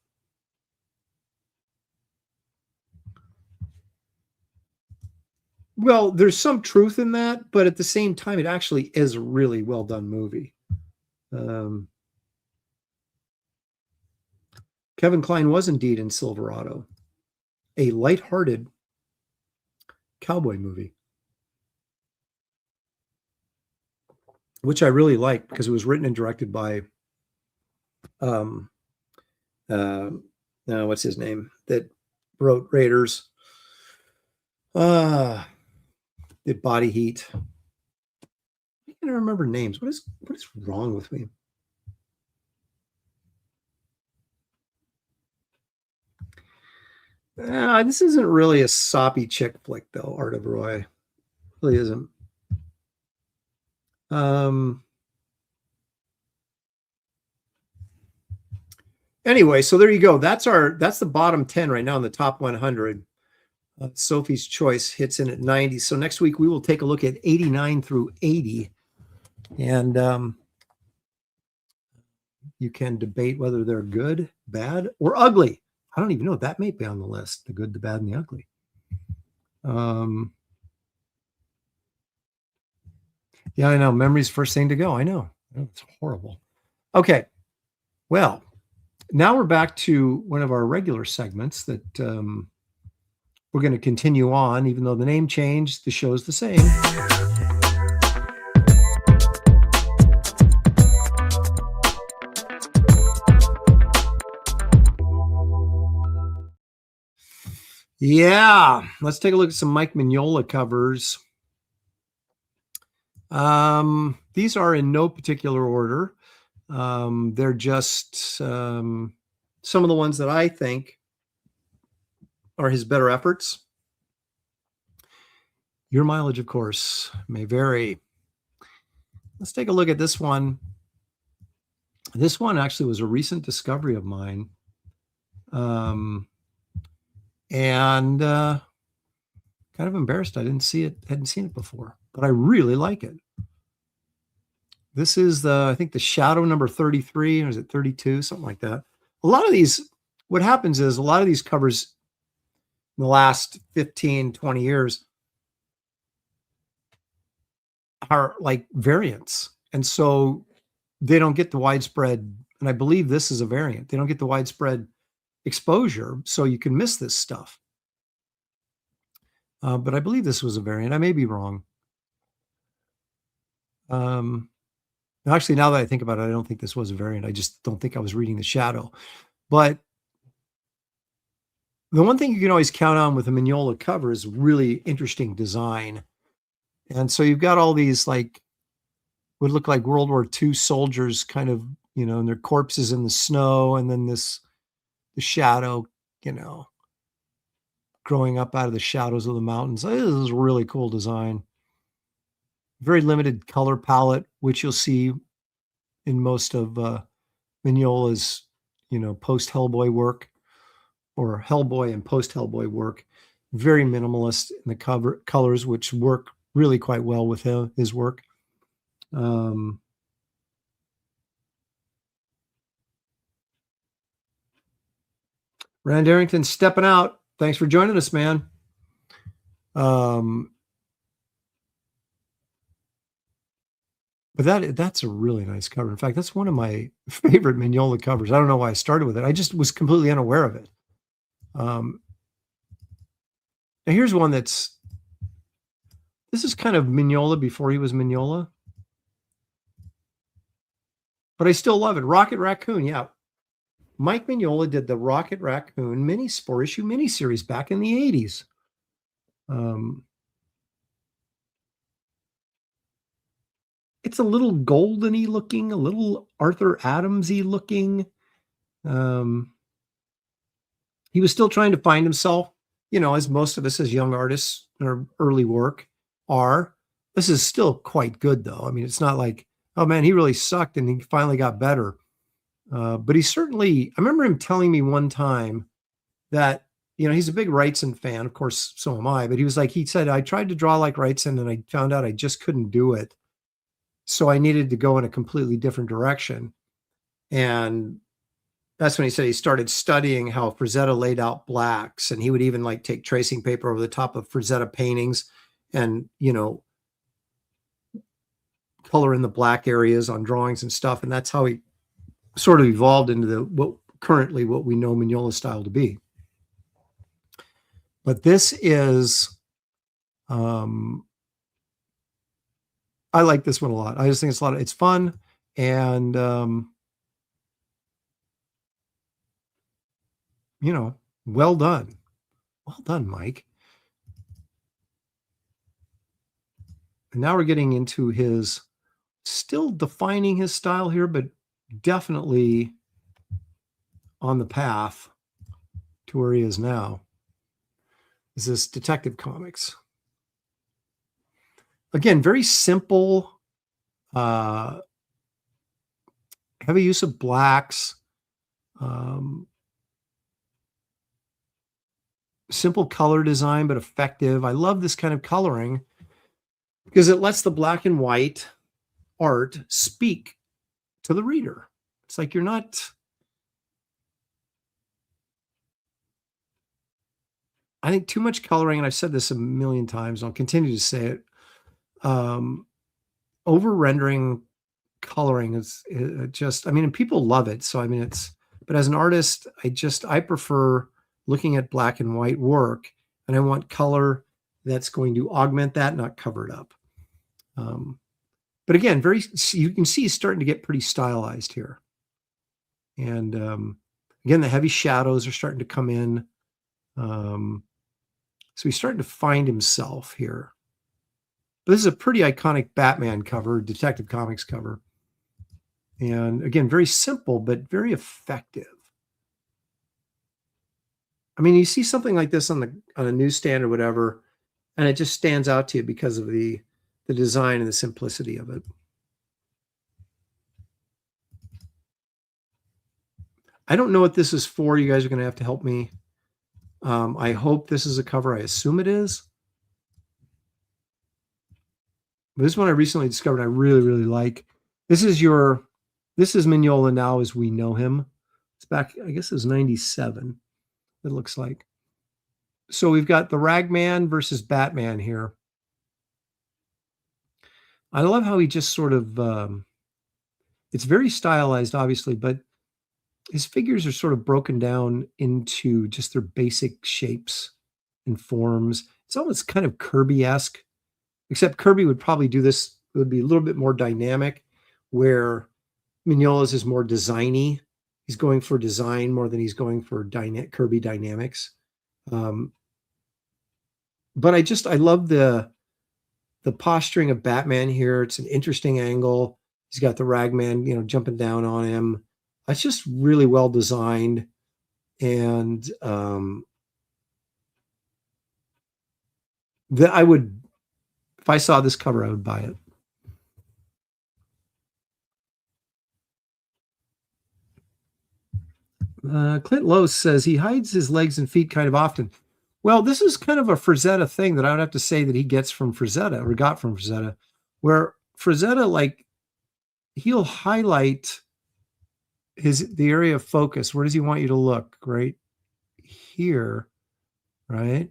[SPEAKER 2] well, there's some truth in that, but at the same time, it actually is a really well done movie. Kevin Kline was indeed in Silverado, a lighthearted cowboy movie, which I really liked because it was written and directed by what's his name that wrote Raiders, did Body Heat. I can't remember names. What is wrong with me? This isn't really a soppy chick flick, though. Art of Roy, it really isn't. Anyway, so there you go. That's the bottom 10 right now in the top 100. Sophie's Choice hits in at 90. So next week we will take a look at 89 through 80, and you can debate whether they're good, bad, or ugly. I don't even know. That may be on the list: the good, the bad, and the ugly. Yeah, I know. Memory's first thing to go. I know. It's horrible. Okay. Well, now we're back to one of our regular segments that we're going to continue on, even though the name changed, the show's the same. Yeah, let's take a look at some Mike Mignola covers. These are in no particular order. They're just some of the ones that I think are his better efforts. Your mileage, of course, may vary. Let's take a look at this one. This one actually was a recent discovery of mine. And kind of embarrassed I hadn't seen it before, but I really like it. This is I think the Shadow number 33, or is it 32, something like that. A lot of these, what happens is a lot of these covers in the last 15, 20 years are like variants. And so they don't get the widespread, and I believe this is a variant. They don't get the widespread exposure, so you can miss this stuff. But I believe this was a variant. I may be wrong. Actually, now that I think about it, I don't think this was a variant. I just don't think I was reading the Shadow. But the one thing you can always count on with a Mignola cover is really interesting design. And so you've got all these like, would look like World War II soldiers kind of, and their corpses in the snow. And then the shadow, growing up out of the shadows of the mountains. This is a really cool design. Very limited color palette, which you'll see in most of Mignola's, post-Hellboy work, or Hellboy and post-Hellboy work. Very minimalist in the colors, which work really quite well with his work. Rand Arrington stepping out. Thanks for joining us, man. But that's a really nice cover. In fact, that's one of my favorite Mignola covers. I don't know why I started with it. I just was completely unaware of it. Now here's one this is kind of Mignola before he was Mignola. But I still love it. Rocket Raccoon, yeah. Mike Mignola did the Rocket Raccoon four-issue miniseries back in the 80s. It's a little golden-y looking, a little Arthur Adams-y looking. He was still trying to find himself, as most of us as young artists or early work are. This is still quite good, though. I mean, it's not like, oh, man, he really sucked and he finally got better. But he certainly, I remember him telling me one time that, he's a big Wrightson fan. Of course, so am I. But he said, I tried to draw like Wrightson and I found out I just couldn't do it. So I needed to go in a completely different direction. And that's when he said he started studying how Frazetta laid out blacks. And he would even like take tracing paper over the top of Frazetta paintings and, color in the black areas on drawings and stuff. And that's how he sort of evolved into what we know Mignola style to be. But this is, I like this one a lot. I just think it's fun. And, well done. Well done, Mike. And now we're getting into his, still defining his style here, but definitely on the path to where he is now. is this Detective Comics. Again, very simple, heavy use of blacks, simple color design, but effective. I love this kind of coloring because it lets the black and white art speak to the reader. It's like you're not, I think too much coloring, and I've said this a million times, and I'll continue to say it, over rendering coloring is just, I mean, and people love it. So, I mean, but as an artist, I prefer looking at black and white work, and I want color that's going to augment that, not cover it up. But again, you can see he's starting to get pretty stylized here. And again, the heavy shadows are starting to come in. So he's starting to find himself here. But this is a pretty iconic Batman cover, Detective Comics cover. And again, very simple, but very effective. I mean, you see something like this on a newsstand or whatever, and it just stands out to you because of the design and the simplicity of it. I don't know what this is for. You guys are going to have to help me. I hope this is a cover. I assume it is. But this one I recently discovered I really, really like. This is Mignola now as we know him. It's back, I guess it was 97, it looks like. So we've got the Ragman versus Batman here. I love how he just sort of, it's very stylized, obviously, but his figures are sort of broken down into just their basic shapes and forms. It's almost kind of Kirby-esque, except Kirby would probably do this, it would be a little bit more dynamic, where Mignola's is more designy. He's going for design more than he's going for Kirby dynamics. But I love the posturing of Batman here. It's an interesting angle. He's got the Ragman, jumping down on him. It's just really well designed. And if I saw this cover, I would buy it. Clint Lowe says he hides his legs and feet kind of often. Well, this is kind of a Frazetta thing that I would have to say that he gets from Frazetta, or got from Frazetta, where Frazetta, like, he'll highlight the area of focus. Where does he want you to look? Right here, right?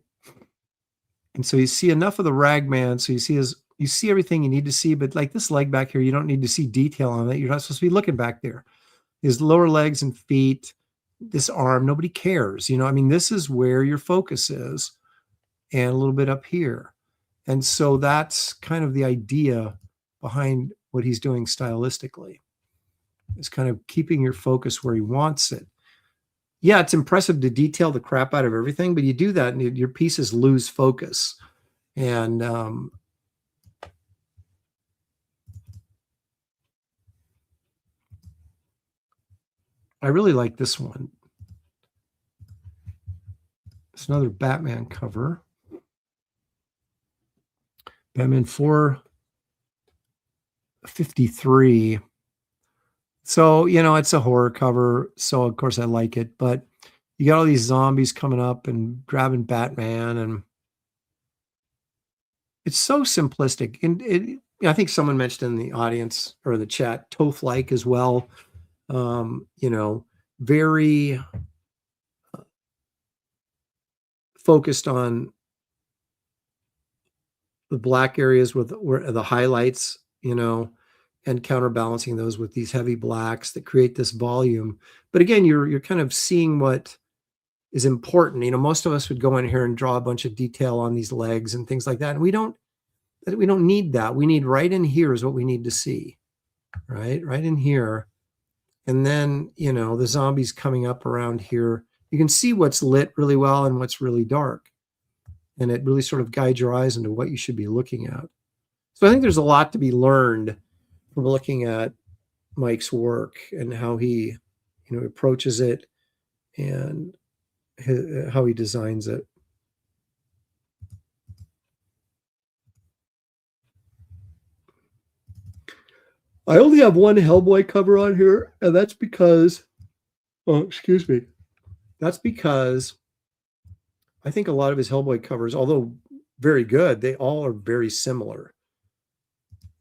[SPEAKER 2] And so you see enough of the Ragman, so you see everything you need to see, but like this leg back here, you don't need to see detail on it. You're not supposed to be looking back there. His lower legs and feet, this arm, nobody cares. I mean, this is where your focus is, and a little bit up here. And so that's kind of the idea behind what he's doing stylistically. It's kind of keeping your focus where he wants it. Yeah, it's impressive to detail the crap out of everything, but you do that and your pieces lose focus. And I really like this one. It's another Batman cover. Batman 453. So, it's a horror cover. So, of course, I like it. But you got all these zombies coming up and grabbing Batman. And it's so simplistic. And I think someone mentioned in the audience or the chat, Toth-like as well. Very focused on the black areas where the highlights, and counterbalancing those with these heavy blacks that create this volume. But again, you're kind of seeing what is important. Most of us would go in here and draw a bunch of detail on these legs and things like that. And we don't need that. We need right in here is what we need to see, right in here. And then, the zombies coming up around here, you can see what's lit really well and what's really dark. And it really sort of guides your eyes into what you should be looking at. So I think there's a lot to be learned from looking at Mike's work and how he, approaches it and how he designs it. I only have one Hellboy cover on here, and that's because, oh, excuse me. That's because I think a lot of his Hellboy covers, although very good, they all are very similar.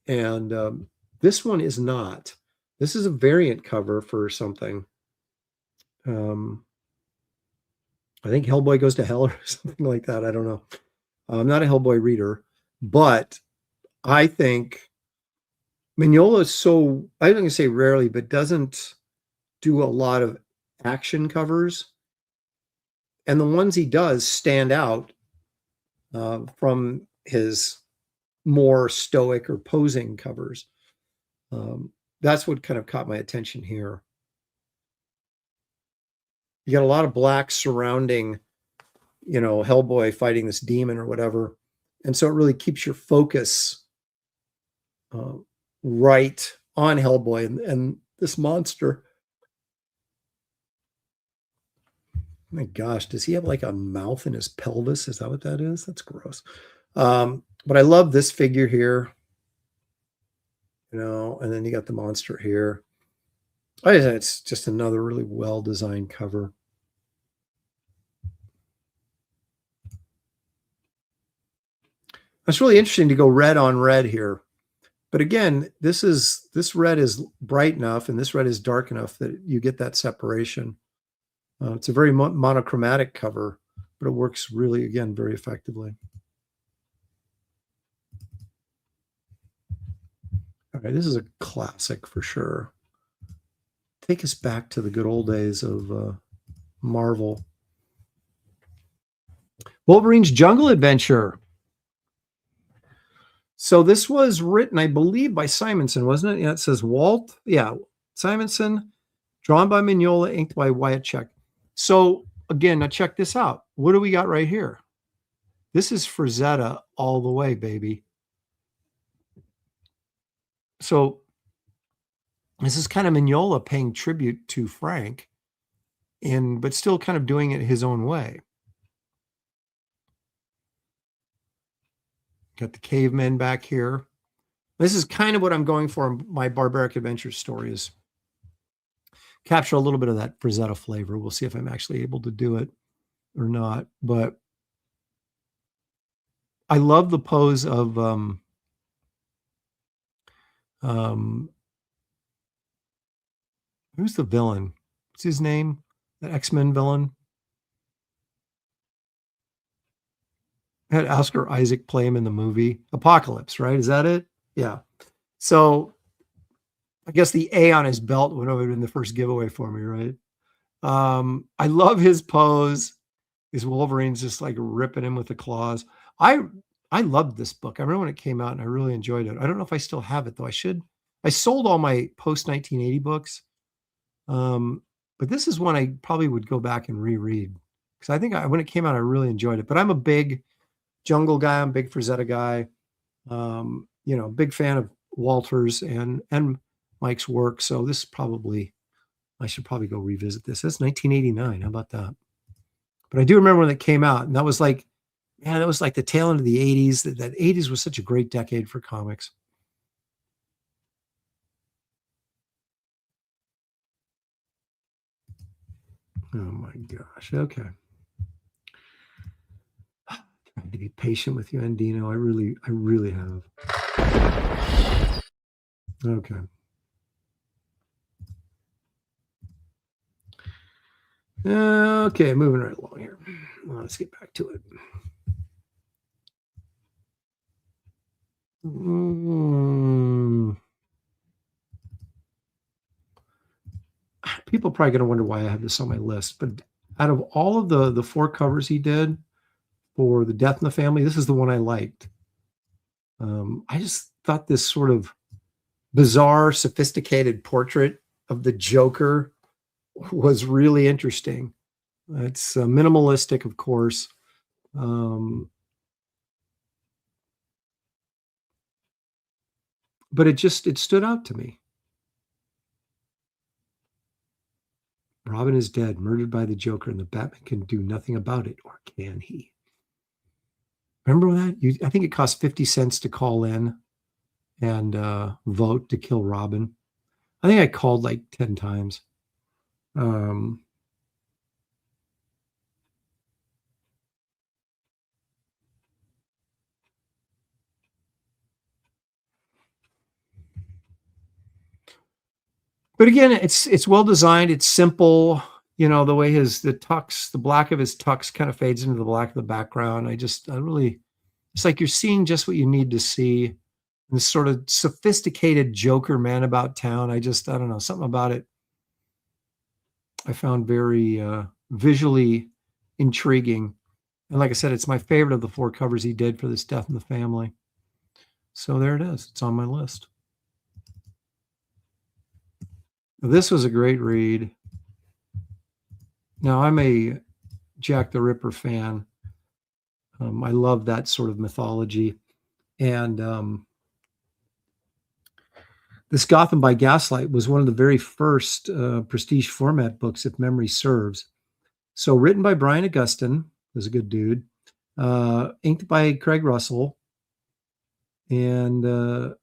[SPEAKER 2] And this one is not. This is a variant cover for something. I think Hellboy Goes to Hell or something like that. I don't know. I'm not a Hellboy reader, but I think Mignola is so, I don't going to say rarely, but doesn't do a lot of action covers. And the ones he does stand out from his more stoic or posing covers. That's what kind of caught my attention here. You got a lot of black surrounding, you know, Hellboy fighting this demon or whatever. And so it really keeps your focus right on Hellboy and this monster. My gosh, does he have like a mouth in his pelvis? Is that what that is? That's gross. But I love this figure here. You know, and then you got the monster here. It's just another really well-designed cover. It's really interesting to go red on red here. But again, this red is bright enough and this red is dark enough that you get that separation. It's a very monochromatic cover, but it works really, again, very effectively. All right, this is a classic for sure. Take us back to the good old days of Marvel. Wolverine's Jungle Adventure. So this was written, I believe, by Simonson, wasn't it? Yeah, it says Walt. Yeah, Simonson, drawn by Mignola, inked by Wyacek. So again, now check this out. What do we got right here? This is Frazetta all the way, baby. So this is kind of Mignola paying tribute to Frank, but still kind of doing it his own way. Got the cavemen back here. This is kind of what I'm going for in my Barbaric Adventures story, is capture a little bit of that Frazetta flavor. We'll see if I'm actually able to do it or not. But I love the pose of who's the villain? What's his name? The X-Men villain. I had Oscar Isaac play him in the movie Apocalypse, right? Is that it? Yeah. So I guess the A on his belt would have been the first giveaway for me, right? I love his pose. His Wolverine's just like ripping him with the claws. I loved this book. I remember when it came out and I really enjoyed it. I don't know if I still have it though. I sold all my post 1980 books. But this is one I probably would go back and reread because I think when it came out, I really enjoyed it. But I'm a big Jungle guy. I'm a big Frazetta guy. You know, big fan of Walter's and Mike's work. So this I should probably go revisit this. That's 1989. How about that? But I do remember when it came out, and that was like, man, that was like the tail end of the 80s. That 80s was such a great decade for comics. Oh my gosh. Okay. Trying to be patient with you, Andino. I really have. Okay. Okay, moving right along here. Well, let's get back to it. People are probably going to wonder why I have this on my list, but out of all of the 4 covers he did for The Death in the Family, this is the one I liked. I just thought this sort of bizarre, sophisticated portrait of the Joker was really interesting. It's minimalistic, of course. But it stood out to me. Robin is dead, murdered by the Joker, and the Batman can do nothing about it, or can he? Remember that? I think it cost 50 cents to call in, and vote to kill Robin. I think I called like 10 times. But again, it's well designed. It's simple. You know, the way the black of his tux kind of fades into the black of the background. It's like you're seeing just what you need to see. This sort of sophisticated Joker man about town. I don't know, something about it I found very visually intriguing. And like I said, it's my favorite of the 4 covers he did for this Death in the Family. So there it is. It's on my list. This was a great read. Now, I'm a Jack the Ripper fan. I love that sort of mythology. And this Gotham by Gaslight was one of the very first prestige format books, if memory serves. So written by Brian Augustyn, who's a good dude. Inked by Craig Russell. And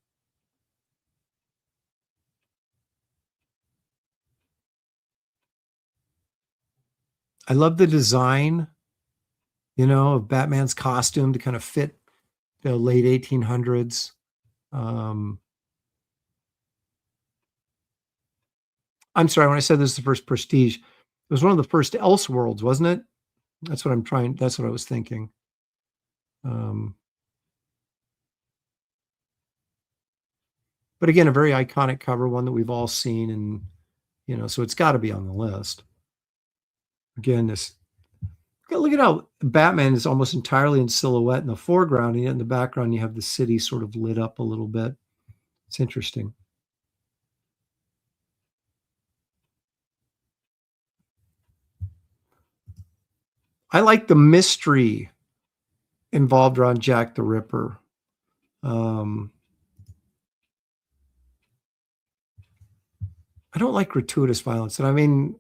[SPEAKER 2] I love the design, you know, of Batman's costume to kind of fit the late 1800s. I'm sorry, when I said this is the first Prestige, it was one of the first Elseworlds, wasn't it? That's what I was thinking. But again, a very iconic cover, one that we've all seen, and, you know, so it's got to be on the list. Again, look at how Batman is almost entirely in silhouette in the foreground, and yet in the background you have the city sort of lit up a little bit. It's interesting. I like the mystery involved around Jack the Ripper. I don't like gratuitous violence. And I mean,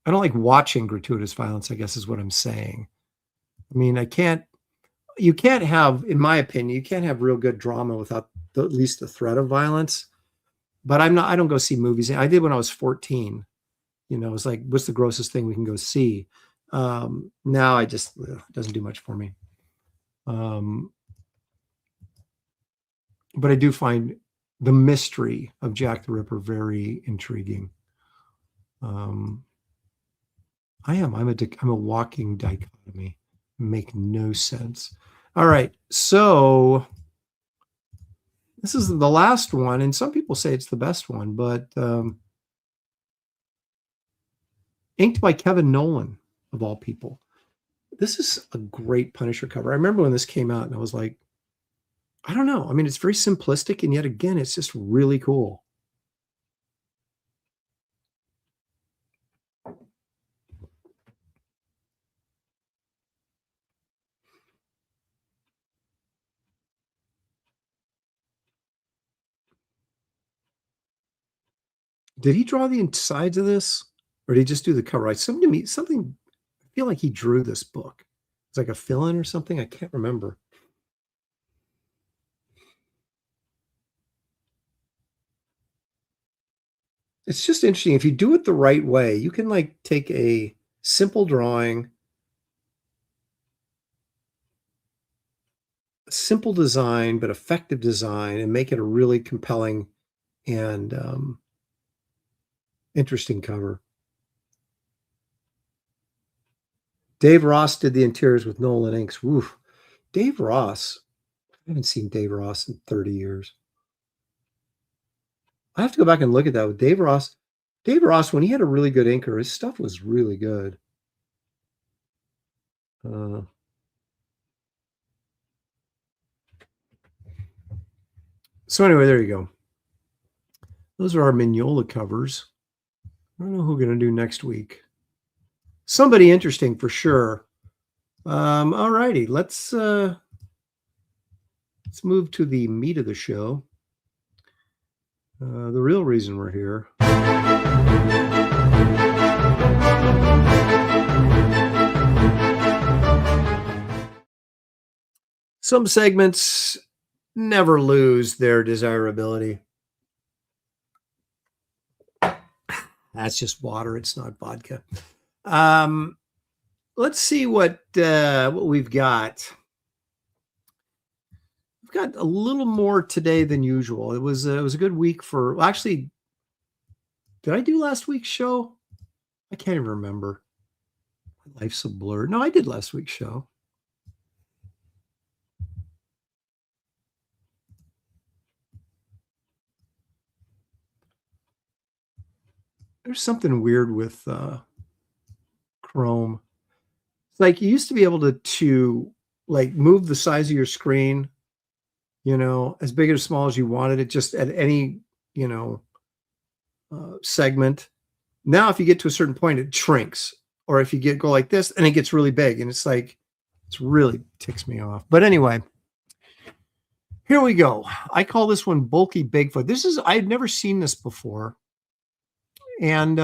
[SPEAKER 2] I don't like watching gratuitous violence, I guess is what I'm saying. I mean, you can't have, in my opinion, you can't have real good drama without at least the threat of violence. But I don't go see movies. I did when I was 14. You know, it's like, what's the grossest thing we can go see? Now it doesn't do much for me. But I do find the mystery of Jack the Ripper very intriguing. I'm a walking dichotomy. Make no sense. All right, so this is the last one, and some people say it's the best one, but inked by Kevin Nolan, of all people. This is a great Punisher cover. I remember when this came out, and I was like, I don't know. I mean, it's very simplistic, and yet again, it's just really cool. Did he draw the insides of this, or did he just do the cover? I feel like he drew this book. It's like a fill-in or something. I can't remember. It's just interesting. If you do it the right way, you can like take a simple drawing, a simple design, but effective design, and make it a really compelling and interesting cover. Dave Ross did the interiors with Nolan inks. Woof. Dave Ross. I haven't seen Dave Ross in 30 years. I have to go back and look at that with Dave Ross. Dave Ross, when he had a really good inker, his stuff was really good. So anyway, there you go. Those are our Mignola covers. I don't know who we're going to do next week. Somebody interesting for sure. All righty, let's move to the meat of the show. The real reason we're here. Some segments never lose their desirability. That's just water. It's not vodka. Let's see what we've got. We've got a little more today than usual. It was a good week for. Well, actually, did I do last week's show? I can't even remember. My life's a blur. No, I did last week's show. There's something weird with Chrome. It's like you used to be able to like move the size of your screen, you know, as big or small as you wanted it, just at any, you know, segment. Now, if you get to a certain point, it shrinks. Or if you go like this, and it gets really big, and it's like, it's really ticks me off. But anyway, here we go. I call this one Bulky Bigfoot. This is, I've never seen this before. And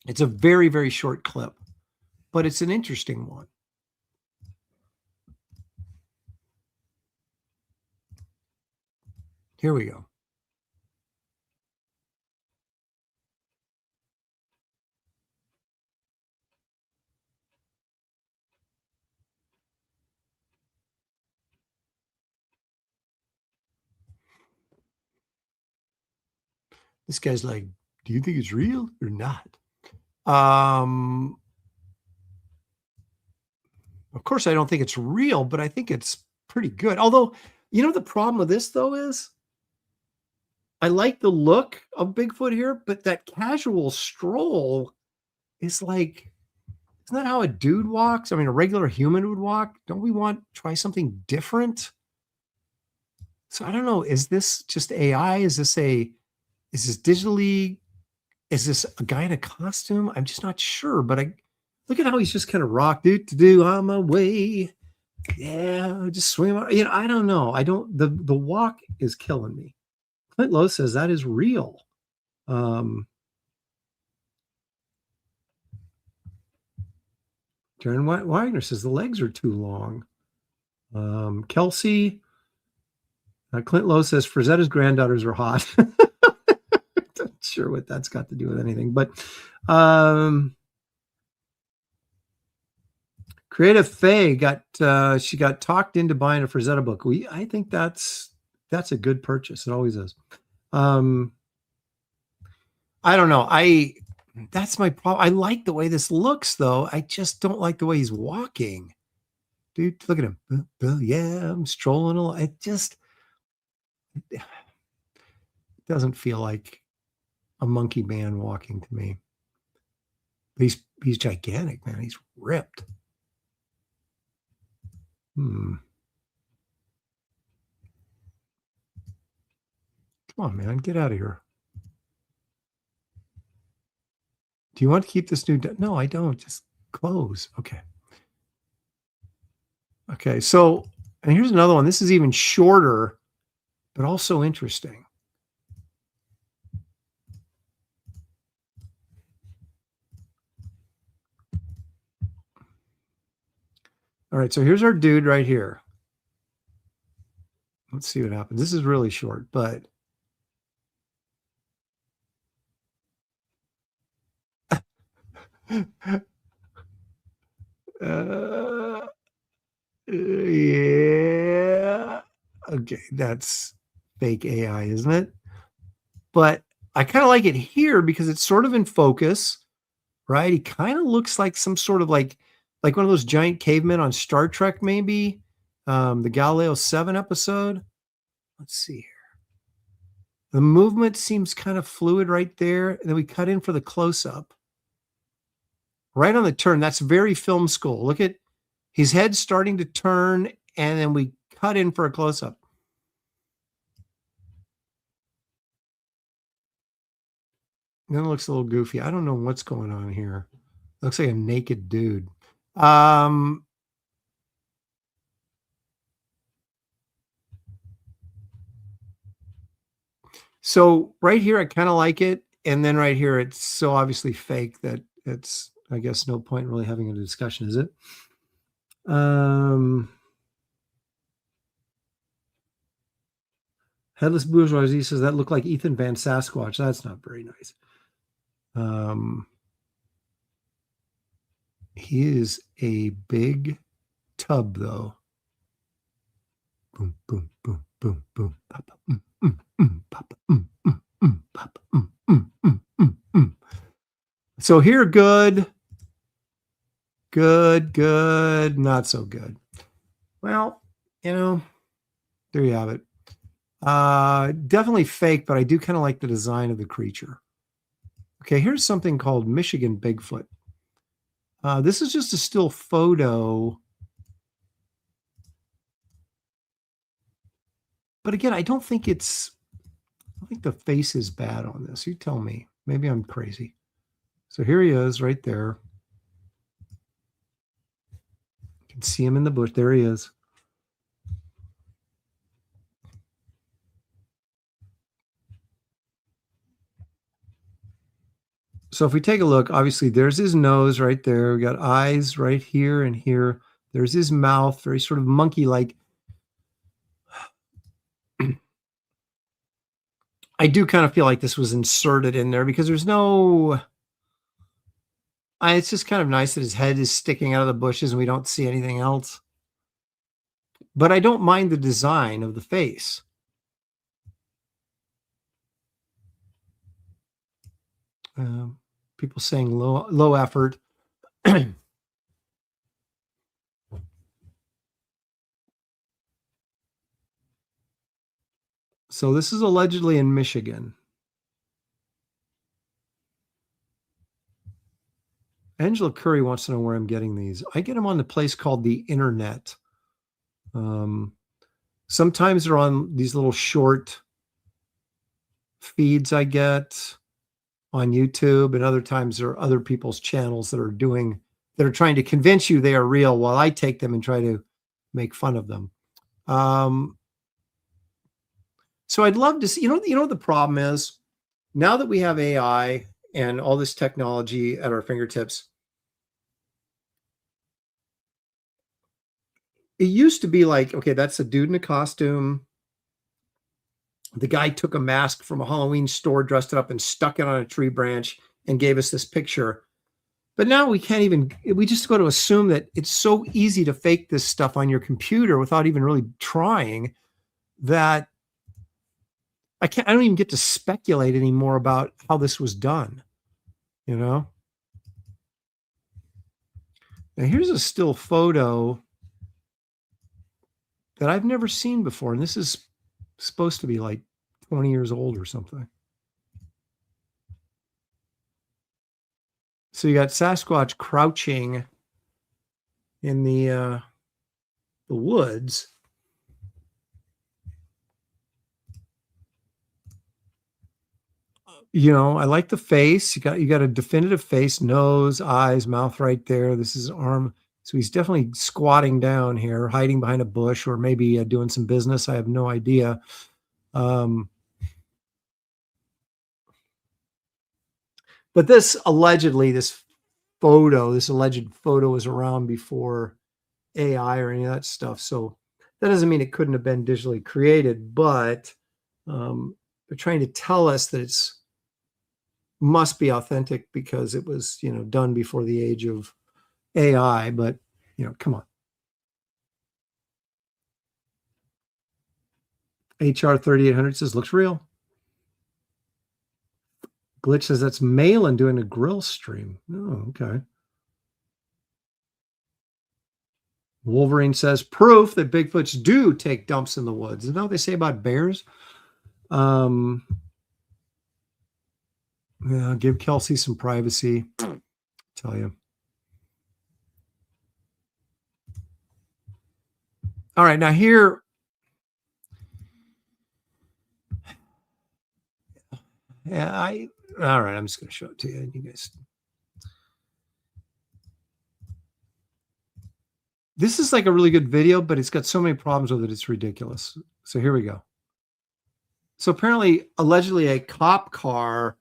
[SPEAKER 2] it's a very, very short clip, but it's an interesting one. Here we go. This guy's like, do you think it's real or not? Of course, I don't think it's real, but I think it's pretty good. Although, you know, the problem with this, though, is I like the look of Bigfoot here, but that casual stroll is like, isn't that how a dude walks? I mean, a regular human would walk. Don't we try something different? So I don't know. Is this just AI? Is this digitally? Is this a guy in a costume? I'm just not sure. But I look at how he's just kind of rock do on my way. Yeah, just swing. You know, I don't know. The walk is killing me. Clint Lowe says that is real. Darren Wagner says the legs are too long. Kelsey, Clint Lowe says Frazetta's granddaughters are hot. Not sure what that's got to do with anything, but Creative Faye got talked into buying a Frazetta book. I think that's a good purchase. It always is. I don't know. That's my problem. I like the way this looks, though. I just don't like the way he's walking. Dude, look at him. Yeah, I'm strolling along. It doesn't feel like a monkey man walking to me. He's gigantic, man. He's ripped. Come on, man. Get out of here. Do you want to keep this new? No, I don't. Just close. Okay. Okay. So, and here's another one. This is even shorter, but also interesting. All right. So here's our dude right here. Let's see what happens. This is really short, but yeah. Okay, that's fake AI, isn't it? But I kind of like it here because it's sort of in focus, right? He kind of looks like some sort of like one of those giant cavemen on Star Trek, maybe. The Galileo 7 episode. Let's see here. The movement seems kind of fluid right there. And then we cut in for the close-up. Right on the turn. That's very film school. Look at his head starting to turn, and then we cut in for a close-up. Then it looks a little goofy. I don't know what's going on here. Looks like a naked dude. So right here, I kind of like it. And then right here, it's so obviously fake that it's, I guess, no point in really having a discussion, is it? Headless Bourgeoisie says that looked like Ethan Van Sasquatch. That's not very nice. He is a big tub, though. Boom, boom, boom, boom, boom. Papa, papa, papa, So here, good, not so good. Well, you know, there you have it. Definitely fake, but I do kind of like the design of the creature. Okay, here's something called Michigan Bigfoot. This is just a still photo. But again, I think the face is bad on this. You tell me. Maybe I'm crazy. So here he is right there. You can see him in the bush. There he is. So if we take a look, obviously there's his nose right there. We got eyes right here and here. There's his mouth, very sort of monkey-like. I do kind of feel like this was inserted in there because there's no... it's just kind of nice that his head is sticking out of the bushes and we don't see anything else. But I don't mind the design of the face. People saying low effort. So this is allegedly in Michigan. Angela Curry wants to know where I'm getting these. I get them on the place called the Internet. Sometimes they're on these little short feeds I get on YouTube, and other times there are other people's channels that are trying to convince you they are real while I take them and try to make fun of them. So I'd love to see, you know, the problem is now that we have AI and all this technology at our fingertips, it used to be like, okay, that's a dude in a costume. The guy took a mask from a Halloween store, dressed it up and stuck it on a tree branch and gave us this picture. But now we just go to assume that it's so easy to fake this stuff on your computer without even really trying that I don't even get to speculate anymore about how this was done, you know? Now here's a still photo that I've never seen before. And this is supposed to be like 20 years old or something. So you got Sasquatch crouching in the woods. You know, I like the face. You got a definitive face, nose, eyes, mouth right there. This is arm. So he's definitely squatting down here, hiding behind a bush, or maybe doing some business. I have no idea. But this alleged photo was around before AI or any of that stuff. So that doesn't mean it couldn't have been digitally created, but they're trying to tell us that it's must be authentic because it was, you know, done before the age of AI. But, you know, come on. HR 3800 says looks real. Glitch says that's Malin doing a grill stream. Oh, okay. Wolverine says proof that Bigfoots do take dumps in the woods. Isn't that what they say about bears? Yeah, give Kelsey some privacy. Tell you. All right, now here. Yeah, all right, I'm just going to show it to you. You guys. This is like a really good video, but it's got so many problems with it, it's ridiculous. So here we go. So apparently, allegedly, a cop car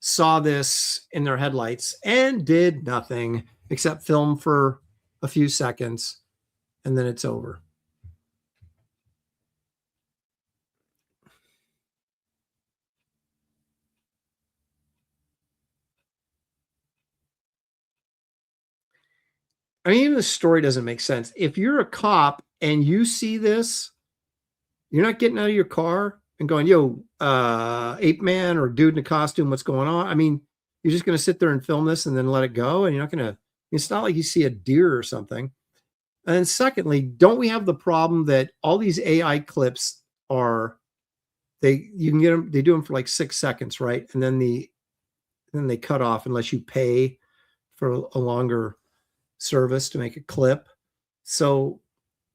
[SPEAKER 2] saw this in their headlights and did nothing except film for a few seconds, and then it's over. I mean, even the story doesn't make sense. If you're a cop and you see this, you're not getting out of your car and going, yo, ape man or dude in a costume, what's going on? I mean, you're just going to sit there and film this and then let it go. And you're not going to, it's not like you see a deer or something. And then secondly, don't we have the problem that all these AI clips are, you can get them, they do them for like 6 seconds, right? And then they cut off unless you pay for a longer service to make a clip. So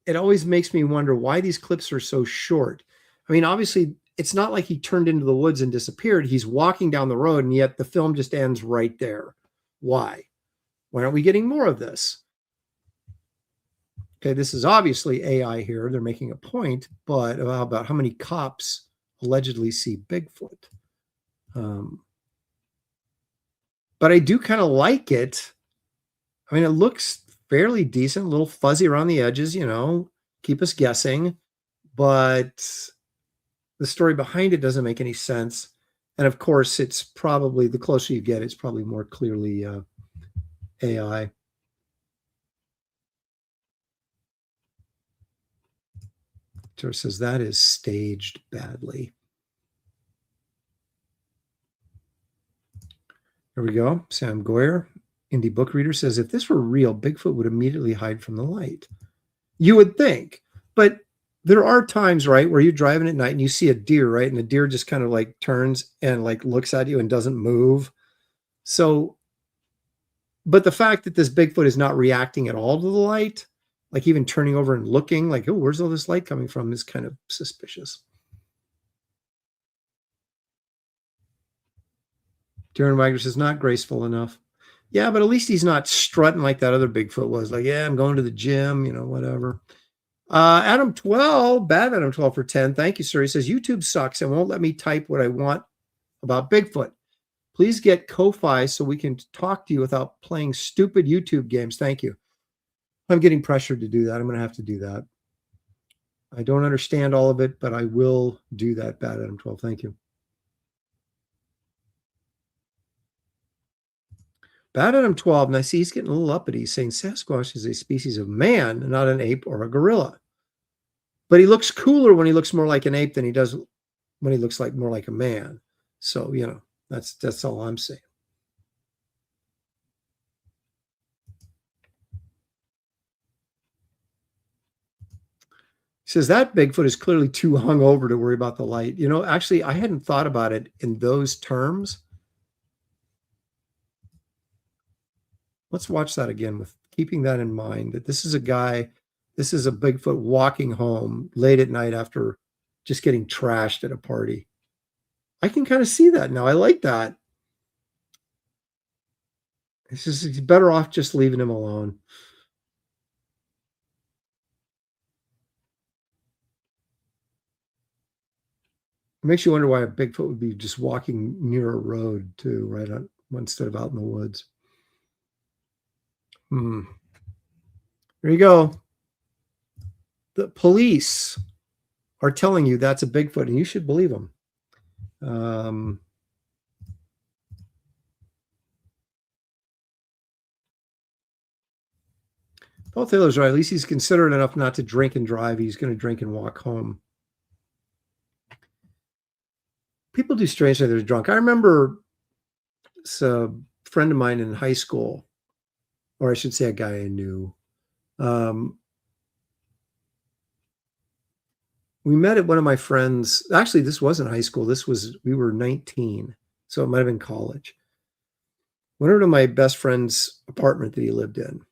[SPEAKER 2] it always makes me wonder why these clips are so short. I mean, obviously, it's not like he turned into the woods and disappeared. He's walking down the road, and yet the film just ends right there. Why? Why aren't we getting more of this? Okay, this is obviously AI here. They're making a point, but about how many cops allegedly see Bigfoot. But I do kind of like it. I mean, it looks fairly decent, a little fuzzy around the edges, you know, keep us guessing, but the story behind it doesn't make any sense. And of course, it's probably, the closer you get, it's probably more clearly AI. George says that is staged badly. There we go. Sam Goyer, indie book reader, says if this were real, Bigfoot would immediately hide from the light. You would think, but there are times, right, where you're driving at night and you see a deer, right, and the deer just kind of like turns and like looks at you and doesn't move. So, but the fact that this Bigfoot is not reacting at all to the light, like even turning over and looking like, oh, where's all this light coming from, is kind of suspicious. Darren Wagner says, not graceful enough. Yeah, but at least he's not strutting like that other Bigfoot was. Like, yeah, I'm going to the gym, you know, whatever. Adam 12, bad Adam 12 for 10. Thank you, sir. He says, YouTube sucks and won't let me type what I want about Bigfoot. Please get Ko-Fi so we can talk to you without playing stupid YouTube games. Thank you. I'm getting pressured to do that. I'm going to have to do that. I don't understand all of it, but I will do that, bad Adam 12. Thank you. Bad Adam 12, and I see he's getting a little uppity. He's saying Sasquatch is a species of man, not an ape or a gorilla. But he looks cooler when he looks more like an ape than he does when he looks like more like a man. So, you know, that's all I'm saying. He says that Bigfoot is clearly too hungover to worry about the light. You know, actually, I hadn't thought about it in those terms. Let's watch that again with keeping that in mind, that this is a guy, this is a Bigfoot walking home late at night after just getting trashed at a party. I can kind of see that now. I like that. It's just, he's better off just leaving him alone. It makes you wonder why a Bigfoot would be just walking near a road too, right on, instead of out in the woods. There you go. The police are telling you that's a Bigfoot, and you should believe them. Paul Taylor's right. At least he's considerate enough not to drink and drive. He's going to drink and walk home. People do strange things when they're drunk. I remember a friend of mine in high school, or I should say a guy I knew. We met at one of my friends. Actually, this wasn't high school. We were 19. So it might have been college. Went over to my best friend's apartment that he lived in.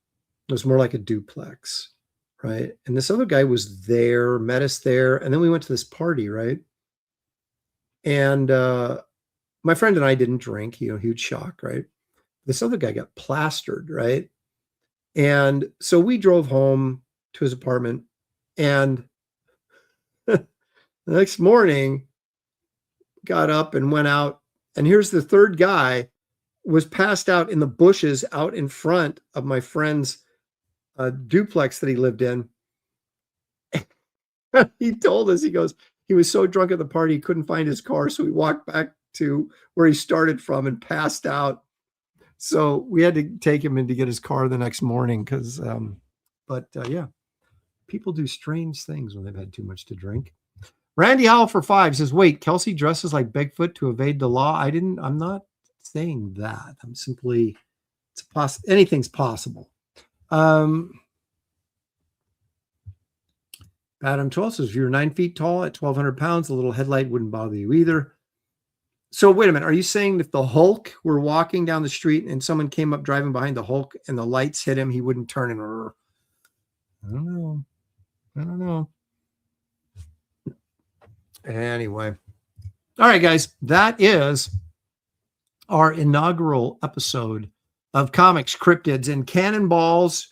[SPEAKER 2] It was more like a duplex, right? And this other guy was there, met us there. And then we went to this party, right? And my friend and I didn't drink, you know, huge shock, right? This other guy got plastered, right? And so we drove home to his apartment, and the next morning got up and went out, and here's the third guy was passed out in the bushes out in front of my friend's duplex that he lived in. He told us, he goes, he was so drunk at the party, he couldn't find his car. So he walked back to where he started from and passed out. So we had to take him in to get his car the next morning because, yeah, people do strange things when they've had too much to drink. Randy Howell for 5 says, wait, Kelsey dresses like Bigfoot to evade the law. I'm not saying that. I'm simply, anything's possible. Adam 12 says, if you're 9 feet tall at 1,200 pounds, a little headlight wouldn't bother you either. So wait a minute. Are you saying if the Hulk were walking down the street and someone came up driving behind the Hulk and the lights hit him, he wouldn't turn and I don't know. Anyway. All right, guys. That is our inaugural episode of Comics, Cryptids, and Cannonballs.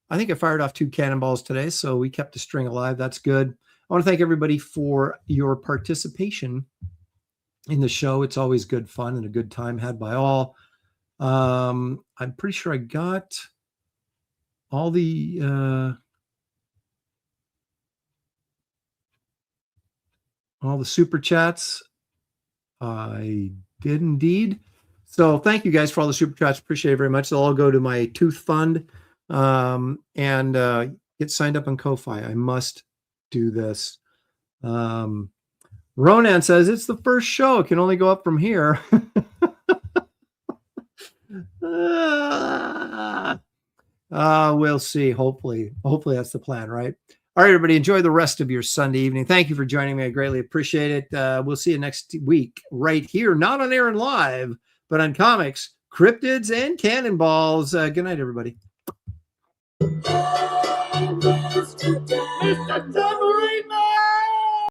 [SPEAKER 2] I think I fired off 2 cannonballs today, so we kept the string alive. That's good. I want to thank everybody for your participation in the show. It's always good fun and a good time had by all. I'm pretty sure I got all the super chats. I did indeed. So thank you guys for all the super chats. Appreciate it very much. They'll all go to my tooth fund and get signed up on Ko-Fi. I must do this. Ronan says it's the first show. It can only go up from here. We'll see. Hopefully that's the plan, right? All right, everybody, enjoy the rest of your Sunday evening. Thank you for joining me. I greatly appreciate it. We'll see you next week right here, not on air and live, but on Comics, Cryptids, and Cannonballs. Good night, everybody.
[SPEAKER 3] Mr. Tambourine Man!